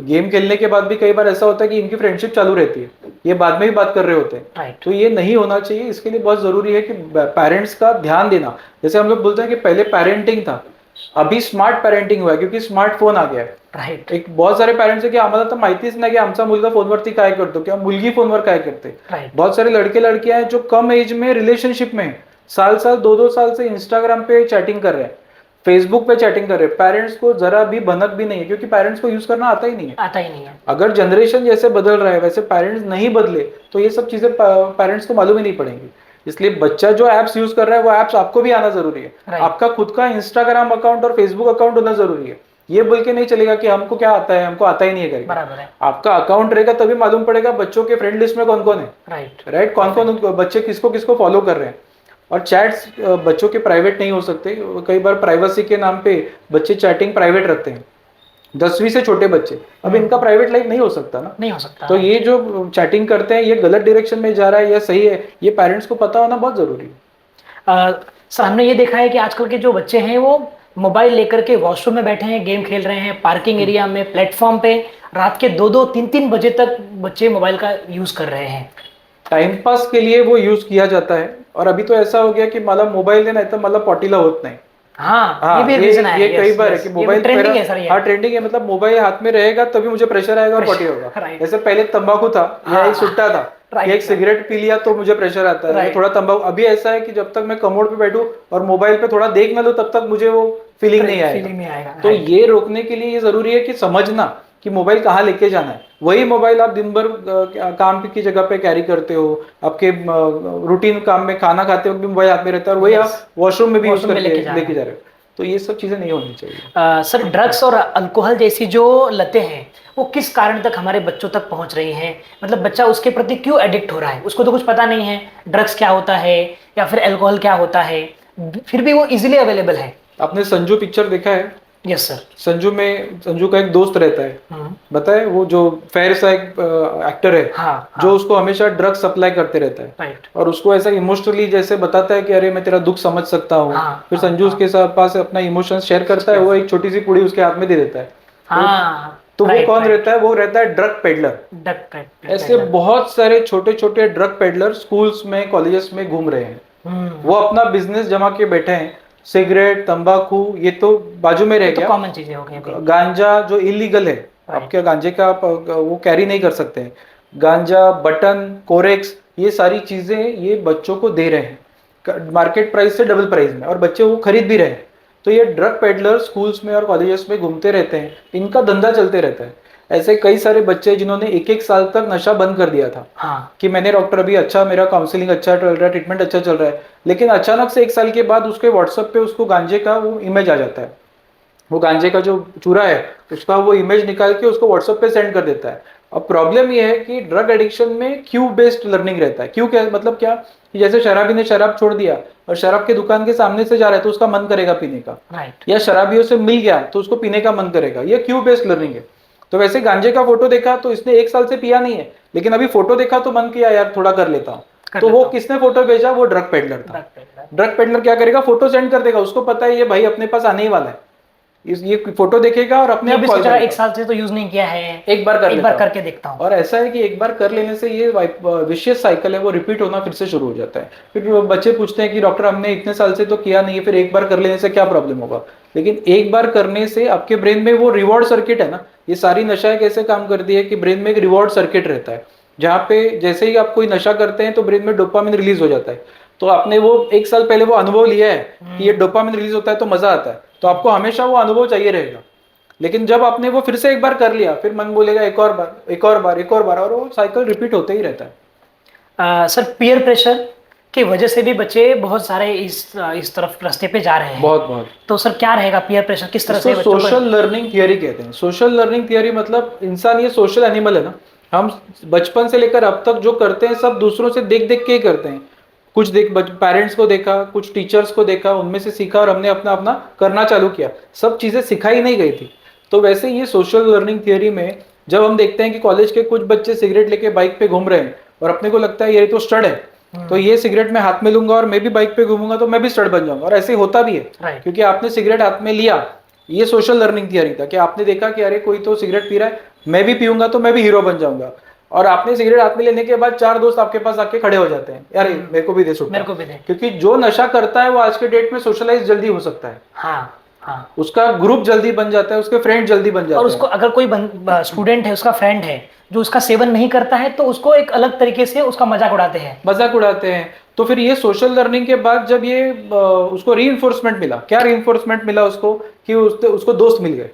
[SPEAKER 1] गेम खेलने के बाद भी कई बार ऐसा होता है कि इनकी फ्रेंडशिप चालू रहती है, ये बाद में भी बात कर रहे होते हैं।
[SPEAKER 2] राइट।
[SPEAKER 1] तो ये नहीं होना चाहिए। इसके लिए बहुत जरूरी है कि पेरेंट्स का ध्यान देना। जैसे हम लोग बोलते हैं कि पहले पेरेंटिंग था, अभी स्मार्ट पेरेंटिंग हुआ है क्योंकि स्मार्टफोन आ गया है।
[SPEAKER 2] राइट।
[SPEAKER 1] एक बहुत सारे पेरेंट्स है की आम्हाला तर माहितीच नाही की आमचा मुलगा फोनवरती काय करतो किंवा मुलगी फोनवर काय करते।
[SPEAKER 2] राइट।
[SPEAKER 1] बहुत सारे लड़के लड़कियां हैं जो कम एज में रिलेशनशिप में साल 2-2 साल से इंस्टाग्राम पे चैटिंग कर रहे हैं, फेसबुक पे चैटिंग कर रहे हैं। पेरेंट्स को जरा भी भनक भी नहीं है, क्योंकि पेरेंट्स को यूज करना आता ही नहीं है।
[SPEAKER 2] आता ही नहीं है।
[SPEAKER 1] अगर जनरेशन जैसे बदल रहा है वैसे पेरेंट्स नहीं बदले तो ये सब चीजें पेरेंट्स को मालूम ही नहीं पड़ेंगी। इसलिए बच्चा जो एप्स यूज कर रहा है वो एप्स आपको भी आना जरूरी है।
[SPEAKER 2] Right.
[SPEAKER 1] आपका खुद का इंस्टाग्राम अकाउंट और फेसबुक अकाउंट होना जरूरी है। ये बोल के नहीं चलेगा कि हमको क्या आता है, हमको आता ही नहीं है करके।
[SPEAKER 2] बराबर है।
[SPEAKER 1] आपका अकाउंट रहेगा तभी मालूम पड़ेगा बच्चों के फ्रेंड लिस्ट में कौन कौन है। राइट, कौन कौन बच्चे किसको किसको फॉलो कर रहे हैं। और चैट्स बच्चों के प्राइवेट नहीं हो सकते। कई बार प्राइवेसी के नाम पे बच्चे चैटिंग प्राइवेट रखते हैं। 10वीं से छोटे बच्चे, अब इनका प्राइवेट लाइफ नहीं हो सकता ना,
[SPEAKER 2] नहीं हो सकता।
[SPEAKER 1] तो ये जो चैटिंग करते हैं ये गलत डायरेक्शन में जा रहा है या सही है, ये पेरेंट्स को पता होना बहुत जरूरी है।
[SPEAKER 2] सर, हमने ये देखा है कि आजकल के जो बच्चे हैं वो मोबाइल लेकर के वॉशरूम में बैठे हैं, गेम खेल रहे हैं, पार्किंग एरिया में, प्लेटफॉर्म पे रात के 2-2, 3-3 बजे तक बच्चे मोबाइल का यूज कर रहे हैं।
[SPEAKER 1] टाइम पास के लिए वो यूज किया जाता है। और अभी तो ऐसा हो गया कि मला मोबाईल दे नाही तर मला पॉटीला होत नाही।
[SPEAKER 2] हाँ, ये भी रीजन है।
[SPEAKER 1] ये कई बार है कि मोबाइल
[SPEAKER 2] ट्रेंडिंग है सर।
[SPEAKER 1] हाँ, ट्रेंडिंग है, मतलब मोबाइल हाथ में रहेगा तभी मुझे प्रेशर आएगा और पॉटी होगा। जैसे पहले तंबाकू था या एक सुट्टा था, एक सिगरेट पी लिया तो मुझे प्रेशर आता है, थोड़ा तंबाकू। अभी ऐसा है कि जब तक मैं कमोड पे बैठूं और मोबाइल पे थोड़ा देख ना लूं तब तक मुझे वो फीलिंग नहीं आएगा। तो ये रोकने के लिए ये जरूरी है कि समझना कि मोबाइल कहाँ लेके जाना है। वही मोबाइल आप दिन भर काम की जगह पे कैरी करते हो, आपके रूटीन काम में खाना खाते वक्त भी मोबाइल हाथ में रहता है और वही आप वॉशरूम में भी यूज करके लेके जा रहे हो। तो ये सब चीजें नहीं होनी चाहिए।
[SPEAKER 2] सर, ड्रग्स और अल्कोहल जैसी जो लतें हैं वो किस कारण तक हमारे बच्चों तक पहुंच रही हैं? मतलब बच्चा उसके प्रति क्यों एडिक्ट हो रहा है? उसको तो कुछ पता नहीं है ड्रग्स क्या होता है या फिर अल्कोहल क्या होता है, फिर भी वो इजीली अवेलेबल है।
[SPEAKER 1] आपने संजू पिक्चर देखा है?
[SPEAKER 2] Yes sir.
[SPEAKER 1] संजू का एक दोस्त रहता है, बताए, वो जो फेयर सा एक एक्टर है।
[SPEAKER 2] हाँ,
[SPEAKER 1] जो उसको हमेशा ड्रग्स सप्लाई करते रहता है।
[SPEAKER 2] राइट।
[SPEAKER 1] और उसको ऐसा इमोशनली जैसे बताता है कि अरे मैं तेरा दुख समझ सकता हूँ। फिर संजू उसके पास अपना इमोशंस शेयर करता है, वो एक छोटी सी पुड़ी उसके हाथ में दे देता है। तो वो कौन रहता है? वो रहता है ड्रग पेडलर। ऐसे बहुत सारे छोटे छोटे ड्रग पेडलर स्कूल्स में, कॉलेजेस में घूम रहे हैं। वो अपना बिजनेस जमा के बैठे हैं। सिगरेट, तंबाकू ये तो बाजू में रह गया,
[SPEAKER 2] कॉमन चीजें हो गई।
[SPEAKER 1] गांजा जो इलीगल है, आपके गांजे का वो कैरी नहीं कर सकते हैं। गांजा, बटन, कोरेक्स, ये सारी चीजें ये बच्चों को दे रहे हैं मार्केट प्राइस से डबल प्राइस में, और बच्चे वो खरीद भी रहे हैं। तो ये ड्रग पेडलर स्कूल्स में और कॉलेजेस में घूमते रहते हैं, इनका धंधा चलते रहता है। ऐसे कई सारे बच्चे जिन्होंने 1-1 साल तक नशा बंद कर दिया था।
[SPEAKER 2] हाँ।
[SPEAKER 1] कि मैंने डॉक्टर अभी अच्छा, मेरा काउंसलिंग अच्छा चल रहा है, ट्रीटमेंट अच्छा चल रहा है, लेकिन अचानक से 1 साल के बाद उसके व्हाट्सएप पे उसको गांजे का वो इमेज आ जाता है। वो गांजे का जो चूरा है उसका वो इमेज निकाल के उसको व्हाट्सएप पे सेंड कर देता है। अब प्रॉब्लम ये है कि ड्रग एडिक्शन में क्यू बेस्ड लर्निंग रहता है। क्यू क्या मतलब क्या, कि जैसे शराबी ने शराब छोड़ दिया और शराब की दुकान के सामने से जा रहा है तो उसका मन करेगा पीने का,
[SPEAKER 2] राइट।
[SPEAKER 1] या शराबियों से मिल गया तो उसको पीने का मन करेगा। ये क्यू बेस्ड लर्निंग है। तो वैसे गांजे का फोटो देखा तो इसने 1 साल से पिया नहीं है, लेकिन अभी फोटो देखा तो मन किया यार थोड़ा कर लेता हूँ। तो वो किसने फोटो भेजा, वो ड्रग पेडलर था। ड्रग पेडलर क्या करेगा, फोटो सेंड कर देगा, उसको पता है ये भाई अपने पास आने ही वाला है, ये फोटो देखेगा और अपने आप कॉल करेगा।
[SPEAKER 2] 1 साल से तो यूज नहीं किया है,
[SPEAKER 1] एक बार
[SPEAKER 2] करके देखता हूँ।
[SPEAKER 1] और ऐसा है कि एक बार कर लेने से ये विशियस साइकिल है, वो रिपीट होना फिर से शुरू हो जाता है। फिर बच्चे पूछते हैं कि डॉक्टर हमने इतने साल से तो किया नहीं है, फिर एक बार कर लेने से क्या प्रॉब्लम होगा। लेकिन एक बार करने से आपके ब्रेन में वो रिवॉर्ड सर्किट है ना, ये सारी नशाएं कैसे काम करती है कि ब्रेन में एक रिवॉर्ड सर्किट रहता है, जहाँ पे जैसे ही आप कोई नशा करते हैं तो ब्रेन में डोपामिन रिलीज हो जाता है। तो आपने वो 1 साल पहले वो अनुभव लिया है कि ये डोपामिन रिलीज होता है तो मजा आता है, तो आपको हमेशा वो अनुभव चाहिए रहेगा। लेकिन जब आपने वो फिर से एक बार कर लिया, फिर मन बोलेगा एक और बार, एक और बार, एक और बार, और वो साइकिल रिपीट होते ही रहता है।
[SPEAKER 2] सर पीयर प्रेशर की वजह से भी बच्चे बहुत सारे इस तरफ रास्ते पे जा रहे हैं।
[SPEAKER 1] बहुत।
[SPEAKER 2] तो सर क्या रहेगा पीयर प्रेशर, किस तरह से
[SPEAKER 1] सोशल लर्निंग थियरी कहते हैं। सोशल लर्निंग थियरी मतलब इंसान ये सोशल एनिमल है ना, हम बचपन से लेकर अब तक जो करते हैं सब दूसरों से देख देख के ही करते हैं। कुछ पेरेंट्स को देखा, कुछ टीचर्स को देखा, उनमें से सीखा और हमने अपना अपना करना चालू किया। सब चीजें सिखाई नहीं गई थी। तो वैसे ये सोशल लर्निंग थियरी में जब हम देखते हैं कि कॉलेज के कुछ बच्चे सिगरेट लेके बाइक पे घूम रहे हैं और अपने को लगता है ये तो स्टड है, तो ये सिगरेट मैं हाथ में लूंगा और मैं भी बाइक पे घूमूंगा तो मैं भी स्टड बन जाऊंगा, और ऐसे होता भी है। क्योंकि आपने सिगरेट हाथ में लिया, ये सोशल लर्निंग थियरी था कि आपने देखा कि अरे कोई तो सिगरेट पी रहा है, मैं भी पीऊंगा तो मैं भी हीरो बन जाऊंगा। और आपने सिगरेट हाथ में लेने के बाद 4 दोस्त आपके पास आके खड़े हो जाते हैं, यार मेरे को भी दे सुट्टा,
[SPEAKER 2] मेरे को भी दे।
[SPEAKER 1] क्योंकि जो नशा करता है वो आज के डेट में सोशलाइज जल्दी हो सकता है।
[SPEAKER 2] हाँ।
[SPEAKER 1] उसका ग्रुप जल्दी बन जाता है, उसके फ्रेंड जल्दी बन जाते हैं।
[SPEAKER 2] और उसको अगर कोई स्टूडेंट है, उसका फ्रेंड है जो उसका सेवन नहीं करता है, तो उसको एक अलग तरीके से उसका मजाक उड़ाते हैं। तो फिर ये सोशल लर्निंग के बाद जब ये उसको रीइंफोर्समेंट मिला, क्या रीइंफोर्समेंट मिला उसको, कि उसको दोस्त मिल गए।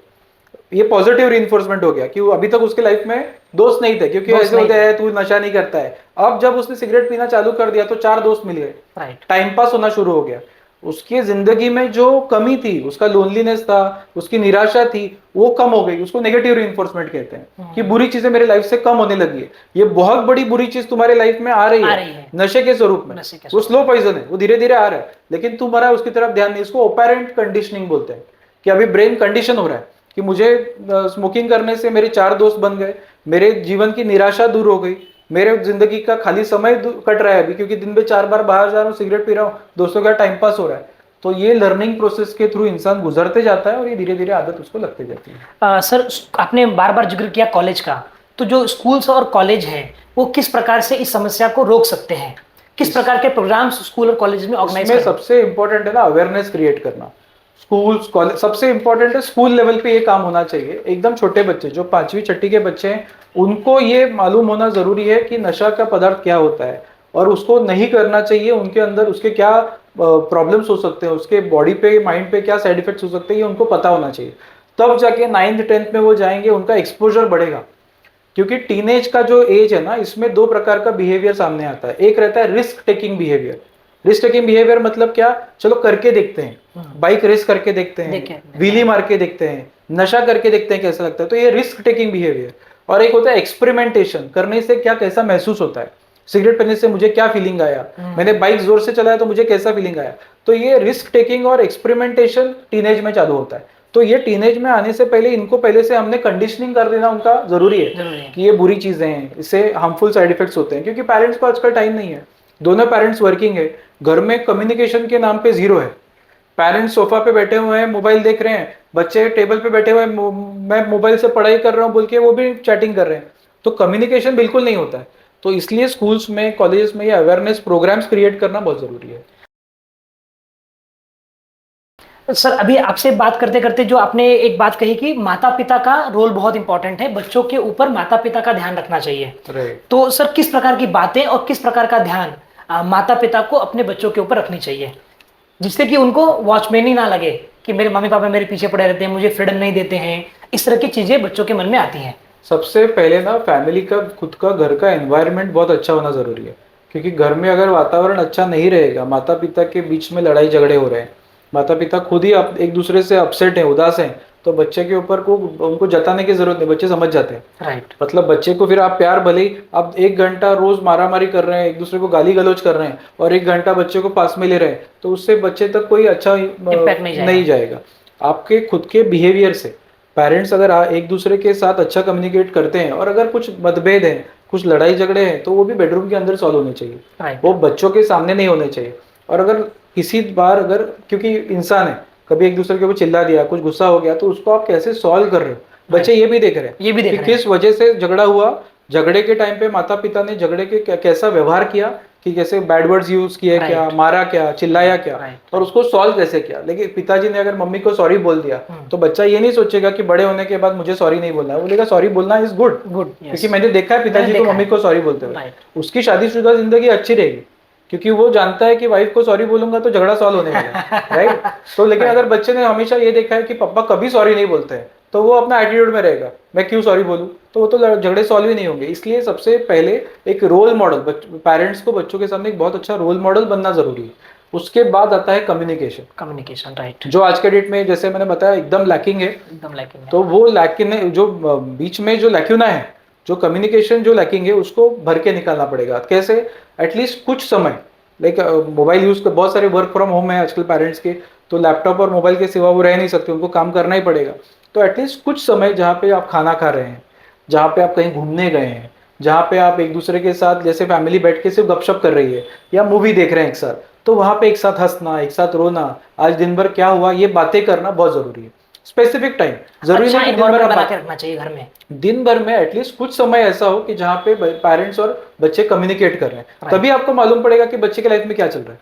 [SPEAKER 2] ये पॉजिटिव रीइंफोर्समेंट हो गया कि अभी तक उसके लाइफ में दोस्त नहीं थे, क्योंकि ऐसे होते हैं तू नशा नहीं करता है। अब जब उसने सिगरेट पीना चालू कर दिया तो 4 दोस्त मिल गए, टाइम पास होना शुरू हो गया। उसकी जिंदगी में जो कमी थी, उसका लोनलीनेस था, उसकी निराशा थी, वो कम हो गई। उसको नेगेटिव रीइंफोर्समेंट कहते हैं कि बुरी चीजें मेरे लाइफ से कम होने लगी है। ये बहुत बड़ी बुरी चीज तुम्हारे लाइफ में आ रही है नशे के स्वरूप में। वो स्लो पॉइजन है, वो धीरे धीरे आ रहा है, लेकिन तुम्हारा उसकी तरफ ध्यान नहीं। इसको ओपेरेंट कंडीशनिंग बोलते हैं कि अभी ब्रेन कंडीशन हो रहा है कि मुझे स्मोकिंग करने से मेरे 4 दोस्त बन गए, मेरे जीवन की निराशा दूर हो गई, मेरे जिंदगी का खाली समय कट रहा है अभी, क्योंकि दिन में 4 बार बाहर जा रहा हूँ, सिगरेट पी रहा हूँ, दोस्तों का टाइम पास हो रहा है। तो ये लर्निंग प्रोसेस के थ्रू इंसान गुजरते जाता है और ये धीरे धीरे आदत उसको लगते जाती है। सर आपने बार बार जिक्र किया कॉलेज का, तो जो स्कूल्स और कॉलेज है वो किस प्रकार से इस समस्या को रोक सकते हैं, किस प्रकार के प्रोग्राम्स स्कूल और कॉलेज में ऑर्गेनाइज करते हैं?
[SPEAKER 1] सबसे इंपॉर्टेंट है ना अवेयरनेस क्रिएट करना। स्कूल्स कॉलेज सबसे इंपॉर्टेंट है, स्कूल लेवल पे ये काम होना चाहिए। एकदम छोटे बच्चे जो 5वीं 6ठी के बच्चे हैं, उनको ये मालूम होना जरूरी है कि नशा का पदार्थ क्या होता है और उसको नहीं करना चाहिए। उनके अंदर उसके क्या प्रॉब्लम्स हो सकते हैं, उसके बॉडी पे माइंड पे क्या साइड इफेक्ट्स हो सकते हैं, ये उनको पता होना चाहिए। तब जाके 9th 10th में वो जाएंगे, उनका एक्सपोजर बढ़ेगा। क्योंकि टीनेज का जो एज है ना, इसमें 2 प्रकार का बिहेवियर सामने आता है। एक रहता है risk taking behaviour. Risk taking behaviour मतलब क्या, चलो करके देखते हैं, बाइक रेस करके देखते हैं, व्हीली मार के देखते हैं, नशा करके देखते हैं कैसा लगता है, तो ये रिस्क टेकिंग बिहेवियर। और एक होता है एक्सपेरिमेंटेशन, करने से क्या कैसा महसूस होता है, सिगरेट पीने से मुझे क्या फीलिंग आया, मैंने बाइक जोर से चलाया तो मुझे कैसा फीलिंग आया। तो ये रिस्क टेकिंग और एक्सपेरिमेंटेशन टीनेज में चालू होता है। तो ये टीनेज में आने से पहले इनको पहले से हमने कंडीशनिंग कर देना उनका जरूरी है कि ये बुरी चीजें हैं, इससे हार्मफुल साइड इफेक्ट्स होते हैं। क्योंकि पेरेंट्स को आजकल टाइम नहीं है, दोनों पेरेंट्स वर्किंग है, घर में कम्युनिकेशन के नाम पे 0 है। पेरेंट्स सोफा पे बैठे हुए हैं, मोबाइल देख रहे हैं, बच्चे टेबल पे बैठे हुए हैं, मैं मोबाइल से पढ़ाई कर रहा हूँ बोल के वो भी चैटिंग कर रहे हैं। तो कम्युनिकेशन बिल्कुल नहीं होता है। तो इसलिए स्कूल्स में, कॉलेजेस में ये अवेयरनेस प्रोग्राम्स क्रिएट करना बहुत जरूरी है।
[SPEAKER 2] सर अभी आपसे बात करते करते जो आपने एक बात कही कि माता पिता का रोल बहुत इंपॉर्टेंट है, बच्चों के ऊपर माता पिता का ध्यान रखना चाहिए। तो सर किस प्रकार की बातें और किस प्रकार का ध्यान माता पिता को अपने बच्चों के ऊपर रखनी चाहिए, जिससे कि उनको वॉचमैन ही ना लगे कि मेरे मम्मी पापा मेरे पीछे पड़े रहते हैं, मुझे फ्रीडम नहीं देते हैं, इस तरह की चीजें बच्चों के मन में आती हैं?
[SPEAKER 1] सबसे पहले ना फैमिली का खुद का घर का एनवायरनमेंट बहुत अच्छा होना जरूरी है, क्योंकि घर में अगर वातावरण अच्छा नहीं रहेगा, माता पिता के बीच में लड़ाई झगड़े हो रहे हैं, माता पिता खुद ही एक दूसरे से अपसेट है, उदास हैं, तो बच्चे के ऊपर को उनको जताने की जरूरत नहीं, बच्चे समझ जाते हैं।
[SPEAKER 2] राइट।
[SPEAKER 1] मतलब बच्चे को फिर आप प्यार, भले ही आप 1 घंटा रोज मारामारी कर रहे हैं, एक दूसरे को गाली गलौज कर रहे हैं, और 1 घंटा बच्चे को पास में ले रहे हैं, तो उससे बच्चे तक कोई अच्छा
[SPEAKER 2] इम्पैक्ट
[SPEAKER 1] नहीं जाएगा। आपके खुद के बिहेवियर से पेरेंट्स अगर एक दूसरे के साथ अच्छा कम्युनिकेट करते हैं, और अगर कुछ मतभेद हैं, कुछ लड़ाई झगड़े हैं, तो वो भी बेडरूम के अंदर सॉल्व होने चाहिए,
[SPEAKER 2] राइट।
[SPEAKER 1] वो बच्चों के सामने नहीं होने चाहिए। और अगर किसी बार अगर, क्योंकि इंसान है, कभी एक दूसरे के ऊपर चिल्ला दिया, कुछ गुस्सा हो गया, तो उसको आप कैसे सॉल्व कर रहे हो, बच्चे ये भी देख रहे हैं,
[SPEAKER 2] ये भी देख
[SPEAKER 1] कि
[SPEAKER 2] रहे हैं।
[SPEAKER 1] किस वजह से झगड़ा हुआ, झगड़े के टाइम पे माता पिता ने झगड़े के कैसा व्यवहार किया, कि कैसे बैड वर्ड्स यूज किए, क्या मारा, क्या चिल्लाया, क्या, और उसको सॉल्व कैसे किया। लेकिन पिताजी ने अगर मम्मी को सॉरी बोल दिया, तो बच्चा ये नहीं सोचेगा कि बड़े होने के बाद मुझे सॉरी नहीं बोलना है, बोलेगा सॉरी बोलना इज गुड, क्योंकि मैंने देखा है पिताजी को मम्मी को सॉरी बोलते हुए, उसकी शादीशुदा जिंदगी अच्छी रहेगी, क्योंकि वो जानता है कि वाइफ को सॉरी बोलूंगा तो झगड़ा सॉल्व होने वाला है, राइट। तो लेकिन अगर बच्चे ने हमेशा ये देखा है कि पापा कभी सॉरी नहीं बोलते हैं, तो वो अपना एटीट्यूड में रहेगा, मैं क्यों सॉरी बोलूं, तो वो तो झगड़े सॉल्व ही नहीं होंगे। इसलिए सबसे पहले एक रोल मॉडल, पेरेंट्स को बच्चों के सामने एक बहुत अच्छा रोल मॉडल बनना जरूरी है। उसके बाद आता है कम्युनिकेशन,
[SPEAKER 2] राइट,
[SPEAKER 1] जो आज के डेट में जैसे मैंने बताया एकदम लैकिंग है,
[SPEAKER 2] एकदम लैकिंग है।
[SPEAKER 1] तो वो लैकिंग जो बीच में जो लैक्यूना है, जो कम्युनिकेशन जो लैकिंग है, उसको भर के निकालना पड़ेगा। कैसे? एटलीस्ट कुछ समय, लाइक मोबाइल यूज कर, बहुत सारे वर्क फ्रॉम होम है आजकल पेरेंट्स के, तो लैपटॉप और मोबाइल के सिवा वो रह नहीं सकते, उनको काम करना ही पड़ेगा। तो एटलीस्ट कुछ समय जहाँ पे आप खाना खा रहे हैं, जहाँ पे आप कहीं घूमने गए हैं, जहाँ पे आप एक दूसरे के साथ जैसे फैमिली बैठ के सिर्फ गपशप कर रही है या मूवी देख रहे हैं एक साथ, तो वहाँ पे एक साथ हंसना, एक साथ रोना, आज दिन भर क्या हुआ, ये बातें करना बहुत जरूरी है। स्पेसिफिक टाइम, जरूरी नहीं कि दिन भर
[SPEAKER 2] बना के रखना चाहिए घर में,
[SPEAKER 1] दिन भर में एटलीस्ट कुछ समय ऐसा हो कि जहाँ पे पेरेंट्स और बच्चे कम्युनिकेट कर रहे हैं, तभी आपको मालूम पड़ेगा कि बच्चे के लाइफ में क्या चल रहा है।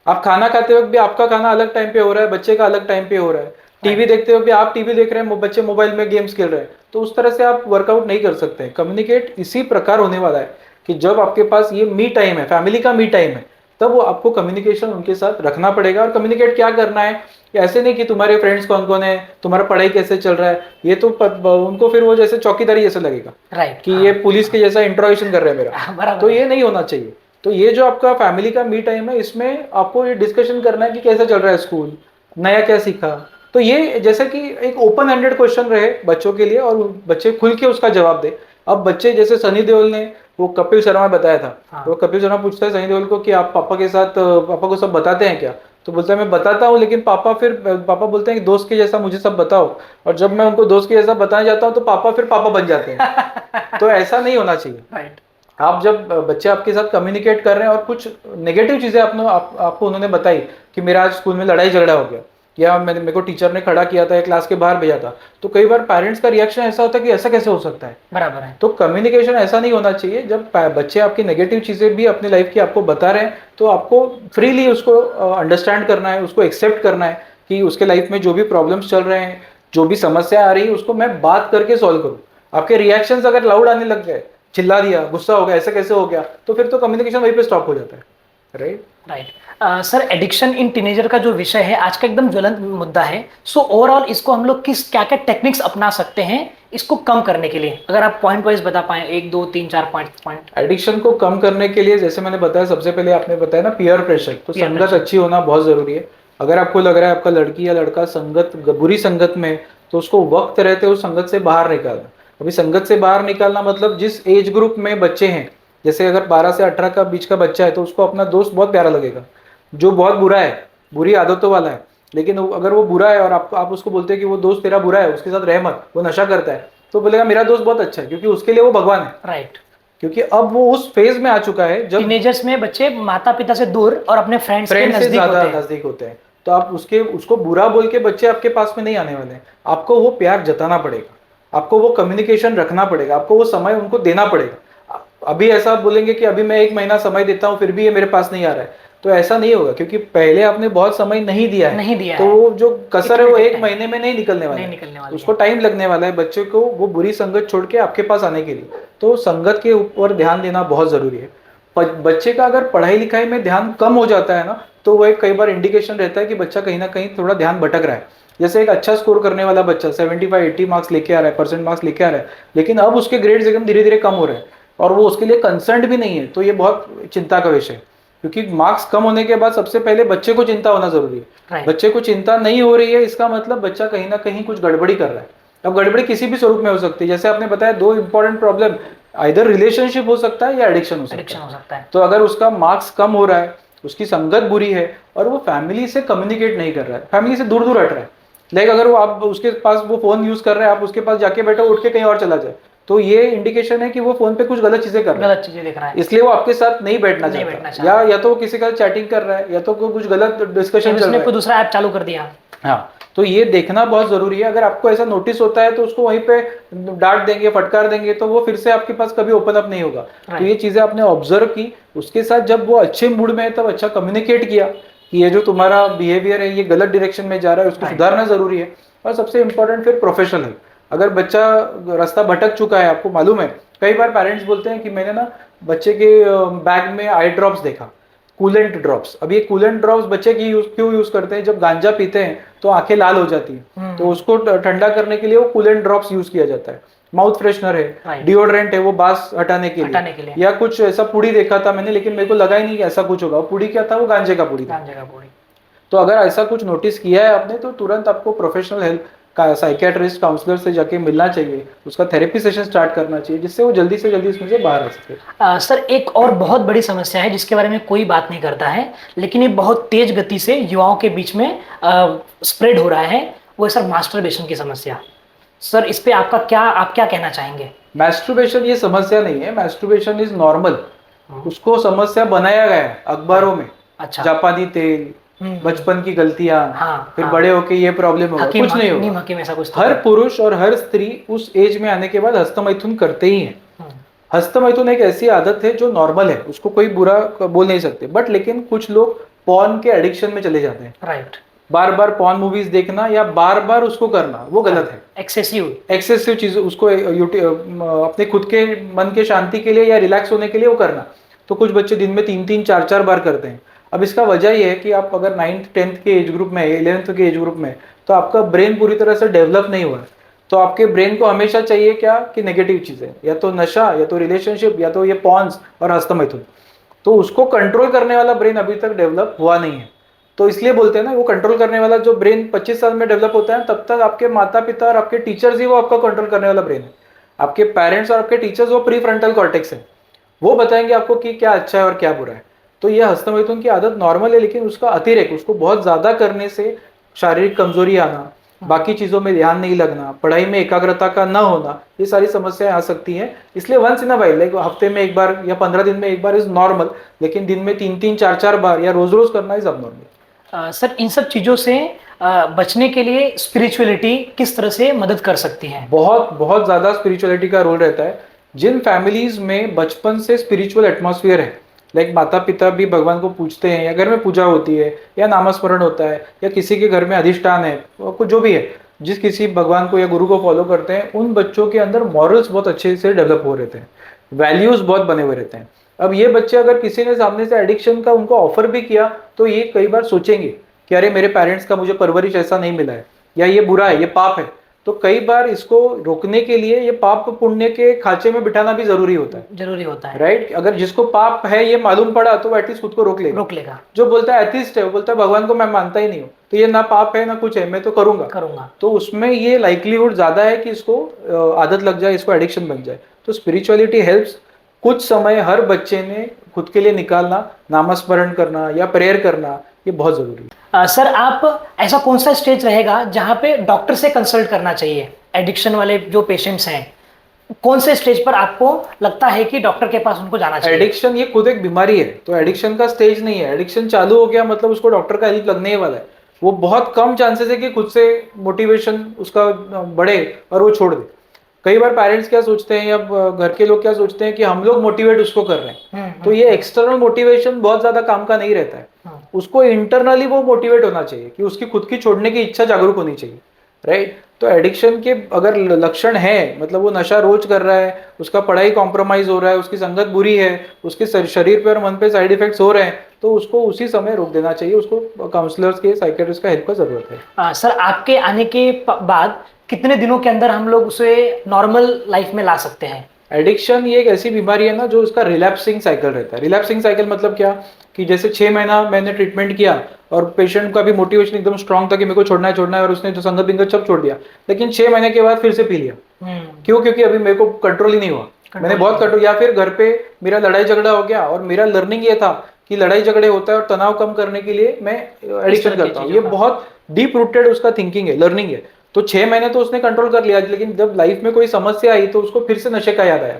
[SPEAKER 1] आप खाना खाते वक्त भी आपका खाना अलग टाइम पे हो रहा है, बच्चे का अलग टाइम पे हो रहा है, टीवी देखते हुए भी आप टीवी देख रहे हैं, बच्चे मोबाइल में गेम्स खेल रहे हैं, तो उस तरह से आप वर्कआउट नहीं कर सकते। कम्युनिकेट इसी प्रकार होने वाला है कि जब आपके पास ये मी टाइम है, फैमिली का मी टाइम है, तब वो आपको कम्युनिकेशन उनके साथ रखना पड़ेगा। और कम्युनिकेट क्या करना है, ऐसे नहीं कि तुम्हारे फ्रेंड्स कौन कौन है, तुम्हारा पढ़ाई कैसे चल रहा है, ये तो उनको फिर वो जैसे चौकीदारी जैसे लगेगा,
[SPEAKER 2] राइट,
[SPEAKER 1] कि ये पुलिस के जैसा इंट्रोगेशन कर रहे हैं मेरा, तो ये नहीं होना चाहिए। तो ये जो आपका फैमिली का मी टाइम है, इसमें आपको ये डिस्कशन करना है कि कैसा चल रहा है स्कूल, नया क्या सीखा। तो ये जैसे कि एक ओपन एंडेड क्वेश्चन रहे बच्चों के लिए, और बच्चे खुल के उसका जवाब दे। अब बच्चे जैसे सनी देओल ने वो कपिल शर्मा बताया था, तो कपिल शर्मा पूछता है सनी देओल को कि आप पापा के साथ, पापा को सब बताते हैं क्या, तो बोलता है मैं बताता हूँ, लेकिन पापा बोलते हैं कि दोस्त के जैसा मुझे सब बताओ, और जब मैं उनको दोस्त के जैसा बताने जाता हूँ तो पापा फिर पापा बन जाते हैं। तो ऐसा नहीं होना चाहिए।
[SPEAKER 2] राइट।
[SPEAKER 1] आप जब बच्चे आपके साथ कम्युनिकेट कर रहे हैं और कुछ नेगेटिव चीजें आपको उन्होंने बताई कि मेरा आज स्कूल में लड़ाई झगड़ा हो गया, या मेरे को टीचर ने खड़ा किया था या क्लास के बाहर भेजा था, तो कई बार पेरेंट्स का रिएक्शन ऐसा होता है कि ऐसा कैसे हो सकता है।
[SPEAKER 2] बराबर है।
[SPEAKER 1] तो कम्युनिकेशन ऐसा नहीं होना चाहिए। जब बच्चे आपकी नेगेटिव चीजें भी अपनी लाइफ की आपको बता रहे हैं, तो आपको फ्रीली उसको अंडरस्टैंड करना है, उसको एक्सेप्ट करना है कि उसके लाइफ में जो भी प्रॉब्लम्स चल रहे हैं, जो भी समस्या आ रही है, उसको मैं बात करके सॉल्व करूँ। आपके रिएक्शंस अगर लाउड आने लग गए, चिल्ला दिया, गुस्सा हो गया, ऐसा कैसे हो गया, तो फिर तो कम्युनिकेशन वहीं पे स्टॉप हो जाता है। Right.
[SPEAKER 2] Sir, addiction in teenager का जो विषय है आज का एकदम ज्वलंत मुद्दा है। सो ओवरऑल इसको हम लोग किस क्या क्या टेक्निक्स अपना सकते हैं इसको कम करने के लिए, अगर आप पॉइंट वाइज बता पाए, 1 2 3 4 पॉइंट।
[SPEAKER 1] एडिक्शन को कम करने के लिए जैसे मैंने बताया, सबसे पहले आपने बताया ना पीयर प्रेशर, तो संगत अच्छी होना बहुत जरूरी है। अगर आपको लग रहा है आपका लड़की या लड़का बुरी संगत में, तो उसको वक्त रहते उस संगत से बाहर निकालना। अभी संगत से बाहर निकालना मतलब जिस एज ग्रुप में बच्चे हैं, जैसे अगर 12 से 18 का बीच का बच्चा है, तो उसको अपना दोस्त बहुत प्यारा लगेगा जो बहुत बुरा है, बुरी आदतों वाला है। लेकिन अगर वो बुरा है और आप उसको बोलते हैं कि वो दोस्त तेरा बुरा है, उसके साथ रह मत, वो नशा करता है, तो बोलेगा मेरा दोस्त बहुत अच्छा है, क्योंकि उसके लिए वो भगवान है।
[SPEAKER 2] राइट।
[SPEAKER 1] क्योंकि अब वो उस फेज में आ चुका है जब
[SPEAKER 2] टीनेजर्स में बच्चे माता पिता से दूर और अपने फ्रेंड्स से
[SPEAKER 1] ज्यादा नजदीक होते हैं। तो आप उसको बुरा बोल के बच्चे आपके पास में नहीं आने वाले हैं। आपको वो प्यार जताना पड़ेगा, आपको वो कम्युनिकेशन रखना पड़ेगा, आपको वो समय उनको देना पड़ेगा। अभी ऐसा बोलेंगे कि अभी मैं 1 महीना समय देता हूँ फिर भी ये मेरे पास नहीं आ रहा है, तो ऐसा नहीं होगा, क्योंकि पहले आपने बहुत समय नहीं दिया है, तो वो जो कसर है वो 1 महीने में नहीं निकलने वाला है, उसको टाइम लगने वाला है बच्चे को वो बुरी संगत छोड़ के आपके पास आने के लिए। तो संगत के ऊपर ध्यान देना बहुत जरूरी है। बच्चे का अगर पढ़ाई लिखाई में ध्यान कम हो जाता है ना, तो वो एक कई बार इंडिकेशन रहता है कि बच्चा कहीं ना कहीं थोड़ा ध्यान भटक रहा है। जैसे एक अच्छा स्कोर करने वाला बच्चा 75-80 मार्क्स लेके आ रहा है, परसेंट मार्क्स लेके आ रहा है, लेकिन अब उसके ग्रेड्स एकदम धीरे धीरे कम हो रहे हैं और वो उसके लिए कंसर्न भी नहीं है, तो ये बहुत चिंता का विषय है। क्योंकि मार्क्स कम होने के बाद सबसे पहले बच्चे को चिंता होना जरूरी है।
[SPEAKER 2] Right.
[SPEAKER 1] बच्चे को चिंता नहीं हो रही है, इसका मतलब बच्चा कहीं ना कहीं कुछ गड़बड़ी कर रहा है। अब गड़बड़ी किसी भी स्वरूप में हो सकती है, जैसे आपने बताया 2 इंपॉर्टेंट प्रॉब्लम, आइदर रिलेशनशिप हो सकता है या एडिक्शन हो सकता है। तो अगर उसका मार्क्स कम हो रहा है, उसकी संगत बुरी है और वो फैमिली से कम्युनिकेट नहीं कर रहा है, फैमिली से दूर दूर हट रहा है, लाइक अगर वो आप उसके पास वो फोन यूज कर रहे हैं, आप उसके पास जाके बैठो, उठ के कहीं और चला जाए, तो ये इंडिकेशन है कि वो फोन पे कुछ गलत चीजें कर रहा है,
[SPEAKER 2] गलत चीजें देख रहा है,
[SPEAKER 1] इसलिए वो आपके साथ नहीं बैठना चाहता, या तो वो किसी का चैटिंग कर रहा है, या तो कुछ गलत डिस्कशन चल रहा है,
[SPEAKER 2] कोई दूसरा ऐप चालू कर दिया।
[SPEAKER 1] हाँ, तो ये देखना बहुत जरूरी है। अगर आपको ऐसा नोटिस होता है तो उसको वहीं पे डांट देंगे, फटकार देंगे, तो वो फिर से आपके पास कभी ओपन अप नहीं होगा। तो ये चीजें आपने ऑब्जर्व की, उसके साथ जब वो अच्छे मूड में है तब अच्छा कम्युनिकेट किया कि ये जो तुम्हारा बिहेवियर है ये गलत डायरेक्शन में जा रहा है, उसको सुधारना जरूरी है। और सबसे इंपॉर्टेंट फिर प्रोफेशनल है। अगर बच्चा रास्ता भटक चुका है, आपको मालूम है, कई बार पेरेंट्स बोलते हैं कि मैंने ना बच्चे के बैग में आई ड्रॉप्स देखा, कूलेंट ड्रॉप्स। अब ये कूलेंट ड्रॉप्स बच्चे की क्यों यूज करते हैं? जब गांजा पीते हैं तो आंखें लाल हो जाती हैं, तो उसको ठंडा करने के लिए वो कूलेंट ड्रॉप्स यूज किया जाता है। माउथ फ्रेशनर है, डिओड्रेंट है, वो बास हटाने के लिए। या कुछ ऐसा पुड़ी देखा था मैंने, लेकिन मेरे को लगा ही नहीं कि ऐसा कुछ होगा। पुड़ी क्या था? वो गांजे का पुड़ी था। तो अगर ऐसा कुछ नोटिस किया है आपने, तो तुरंत आपको प्रोफेशनल हेल्प का साइकियाट्रिस्ट, काउंसलर से जाके मिलना चाहिए, उसका थेरेपी सेशन स्टार्ट करना चाहिए, जिससे वो जल्दी से जल्दी इसमें से बाहर आ सके।
[SPEAKER 2] सर, एक और बहुत बड़ी समस्या है जिसके बारे में कोई बात नहीं करता है, लेकिन ये बहुत तेज गति से युवाओं के बीच में स्प्रेड हो रहा है, वो है सर मास्टरबेशन की समस्या। सर, इस पे आप क्या कहना चाहेंगे?
[SPEAKER 1] मास्टरबेशन ये समस्या नहीं है, मास्टरबेशन इज नॉर्मल। उसको समस्या बनाया गया है अखबारों में। अच्छा। जापानी तेल, बचपन की गलतियां, फिर बड़े होके ये प्रॉब्लम होगा, कुछ नहीं होगा। हर पुरुष और हर स्त्री उस एज में आने के बाद हस्तमैथुन करते ही हैं। हस्तमैथुन एक ऐसी आदत है जो नॉर्मल है, उसको कोई बुरा बोल नहीं सकते, बट लेकिन कुछ लोग पॉर्न के एडिक्शन में चले जाते हैं। राइट। बार बार पॉर्न मूवीज देखना या बार बार उसको करना, वो गलत है। एक्सेसिव चीज उसको अपने खुद के मन के शांति के लिए या रिलैक्स होने के लिए वो करना, तो कुछ बच्चे दिन में 3-3, 4-4 बार करते हैं। अब इसका वजह ये है कि आप अगर 9th 10th के एज ग्रुप में, 11th के एज ग्रुप में, तो आपका ब्रेन पूरी तरह से डेवलप नहीं हुआ है। तो आपके ब्रेन को हमेशा चाहिए क्या? कि नेगेटिव चीजें, या तो नशा, या तो रिलेशनशिप, या तो ये पॉन्स और हस्तमैथुन। तो उसको कंट्रोल करने वाला ब्रेन अभी तक डेवलप हुआ नहीं है। तो इसलिए बोलते हैं ना, वो कंट्रोल करने वाला जो ब्रेन 25 साल में डेवलप होता है, तब तक आपके माता पिता और आपके टीचर्स ही वो आपका कंट्रोल करने वाला ब्रेन है। आपके पेरेंट्स और आपके टीचर्स वो प्री फ्रंटल कॉर्टेक्स है, वो बताएंगे आपको कि क्या अच्छा है और क्या बुरा है। तो ये हस्तमैथुन की आदत नॉर्मल है, लेकिन उसका अतिरेक, उसको बहुत ज्यादा करने से शारीरिक कमजोरी आना, बाकी चीजों में ध्यान नहीं लगना, पढ़ाई में एकाग्रता का न होना, ये सारी समस्याएं आ सकती हैं। इसलिए once in a while, like हफ्ते में एक बार या 15 दिन में एक बार इज नॉर्मल, लेकिन दिन में 3-3, 4-4 बार या रोज रोज करना इज अबनॉर्मल।
[SPEAKER 2] सर, इन सब चीजों से बचने के लिए स्पिरिचुअलिटी किस तरह से मदद कर सकती है?
[SPEAKER 1] बहुत बहुत ज्यादा स्पिरिचुअलिटी का रोल रहता है। जिन फैमिलीज में बचपन से स्पिरिचुअल एटमॉस्फेयर है, लाइक माता पिता भी भगवान को पूजते हैं, या घर में पूजा होती है, या नामस्मरण होता है, या किसी के घर में अधिष्ठान है, कुछ जो भी है, जिस किसी भगवान को या गुरु को फॉलो करते हैं, उन बच्चों के अंदर मॉरल्स बहुत अच्छे से डेवलप हो रहते हैं, वैल्यूज बहुत बने हुए रहते हैं। अब ये बच्चे अगर किसी ने सामने से एडिक्शन का उनको ऑफर भी किया, तो ये कई बार सोचेंगे कि अरे मेरे पेरेंट्स का मुझे परवरिश ऐसा नहीं मिला है, या ये बुरा है, ये पाप है। तो कई बार इसको रोकने के लिए ये पाप पुण्य के खांचे में बिठाना भी जरूरी होता है। राइट। अगर जिसको पाप है ये मालूम पड़ा, तो एटलीस्ट खुद को रोक लेगा। जो बोलता है एथिस्ट है, वो बोलता है भगवान को मैं मानता ही नहीं हूँ, तो ये ना पाप है ना कुछ है, मैं तो करूंगा। तो उसमें ये लाइक्लीहुड ज्यादा है कि इसको आदत लग जाए, इसको एडिक्शन बन जाए। तो स्पिरिचुअलिटी हेल्प्स। कुछ समय हर बच्चे ने खुद के लिए निकालना, नामस्मरण करना या प्रेयर करना, ये बहुत जरूरी है।
[SPEAKER 2] सर, आप ऐसा कौन सा स्टेज रहेगा जहां पे डॉक्टर से कंसल्ट करना चाहिए? एडिक्शन वाले जो पेशेंट्स हैं, कौन से स्टेज पर आपको लगता है कि डॉक्टर के पास उनको जाना चाहिए?
[SPEAKER 1] एडिक्शन ये खुद एक बीमारी है, तो एडिक्शन का स्टेज नहीं है। एडिक्शन चालू हो गया मतलब उसको डॉक्टर का हेल्प लगने वाला है। वो बहुत कम चांसेस है कि खुद से मोटिवेशन उसका बढ़े और वो छोड़ दे। कई बार पेरेंट्स क्या सोचते हैं या घर के लोग क्या सोचते हैं कि हम लोग मोटिवेट उसको कर रहे हैं, तो ये एक्सटर्नल मोटिवेशन बहुत ज्यादा काम का नहीं रहता है। उसको इंटरनली वो मोटिवेट होना चाहिए कि उसकी खुद की छोड़ने की इच्छा जागरूक होनी चाहिए। राइट। तो एडिक्शन के अगर लक्षण है, मतलब वो नशा रोज कर रहा है, उसका पढ़ाई कॉम्प्रोमाइज हो रहा है, उसकी संगत बुरी है, उसके शरीर पे और मन पे साइड इफेक्ट्स हो रहे हैं, तो उसको उसी समय रोक देना चाहिए। उसको काउंसलर्स के, साइकियाट्रिस्ट का हेल्प का जरूरत है।
[SPEAKER 2] सर, आपके आने के बाद कितने दिनों के अंदर हम लोग उसे नॉर्मल लाइफ में ला सकते हैं?
[SPEAKER 1] एडिक्शन ये एक ऐसी बीमारी है ना जो उसका रिलैप्सिंग साइकिल रहता है। रिलैप्सिंग साइकिल मतलब क्या, कि जैसे 6 महीना मैंने ट्रीटमेंट किया और पेशेंट का भी मोटिवेशन एकदम स्ट्रांग था कि मेरे को छोड़ना है और उसने जो संगत बिंगत सब छोड़ दिया, लेकिन 6 महीने के बाद फिर से पी लिया। क्यों? क्योंकि अभी मेरे को कंट्रोल ही नहीं हुआ, मैंने बहुत कंट्रोल, या फिर घर पे मेरा लड़ाई झगड़ा हो गया और मेरा लर्निंग ये था कि लड़ाई झगड़े होता है और तनाव कम करने के लिए मैं एडिक्शन करता हूँ। ये बहुत डीप रूटेड उसका थिंकिंग है, लर्निंग है। तो 6 महीने तो उसने कंट्रोल कर लिया, लेकिन जब लाइफ में कोई समस्या आई तो उसको फिर से नशे का याद आया।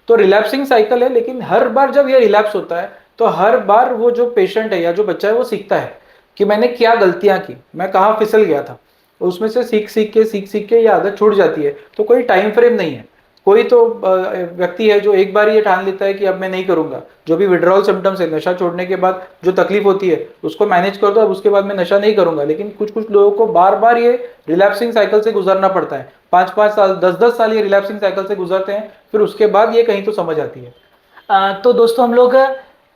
[SPEAKER 1] तो रिलैप्सिंग साइकिल है, लेकिन हर बार जब ये रिलैप्स होता है तो हर बार वो जो पेशेंट है या जो बच्चा है वो सीखता है कि मैंने क्या गलतियां की, मैं कहाँ फिसल गया था। उसमें से सीख सीख के ये आदत छूट जाती है। तो कोई टाइम फ्रेम नहीं है। कोई तो व्यक्ति है जो एक बार ये ठान लेता है कि अब मैं नहीं करूंगा। जो भी विड्रॉल सिम्टम्स है, नशा छोड़ने के बाद जो तकलीफ होती है उसको मैनेज कर दो, अब उसके बाद मैं नशा नहीं करूंगा। लेकिन कुछ कुछ लोगों को बार बार ये रिलैप्सिंग साइकिल से गुजरना पड़ता है। 5-5 साल, 10-10 साल ये रिलैप्सिंग साइकिल से गुजरते हैं, फिर उसके बाद ये कहीं तो समझ आती है।
[SPEAKER 2] तो दोस्तों, हम लोग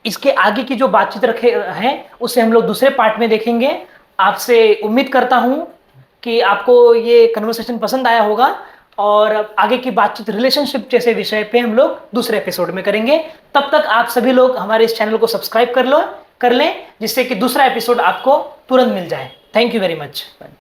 [SPEAKER 2] इसके आगे की जो बातचीत रखे हैं उसे हम लोग दूसरे पार्ट में देखेंगे। आपसे उम्मीद करता हूं कि आपको ये कन्वर्सेशन पसंद आया होगा, और आगे की बातचीत रिलेशनशिप जैसे विषय पे हम लोग दूसरे एपिसोड में करेंगे। तब तक आप सभी लोग हमारे इस चैनल को सब्सक्राइब कर लें, जिससे कि दूसरा एपिसोड आपको तुरंत मिल जाए। Thank you very much.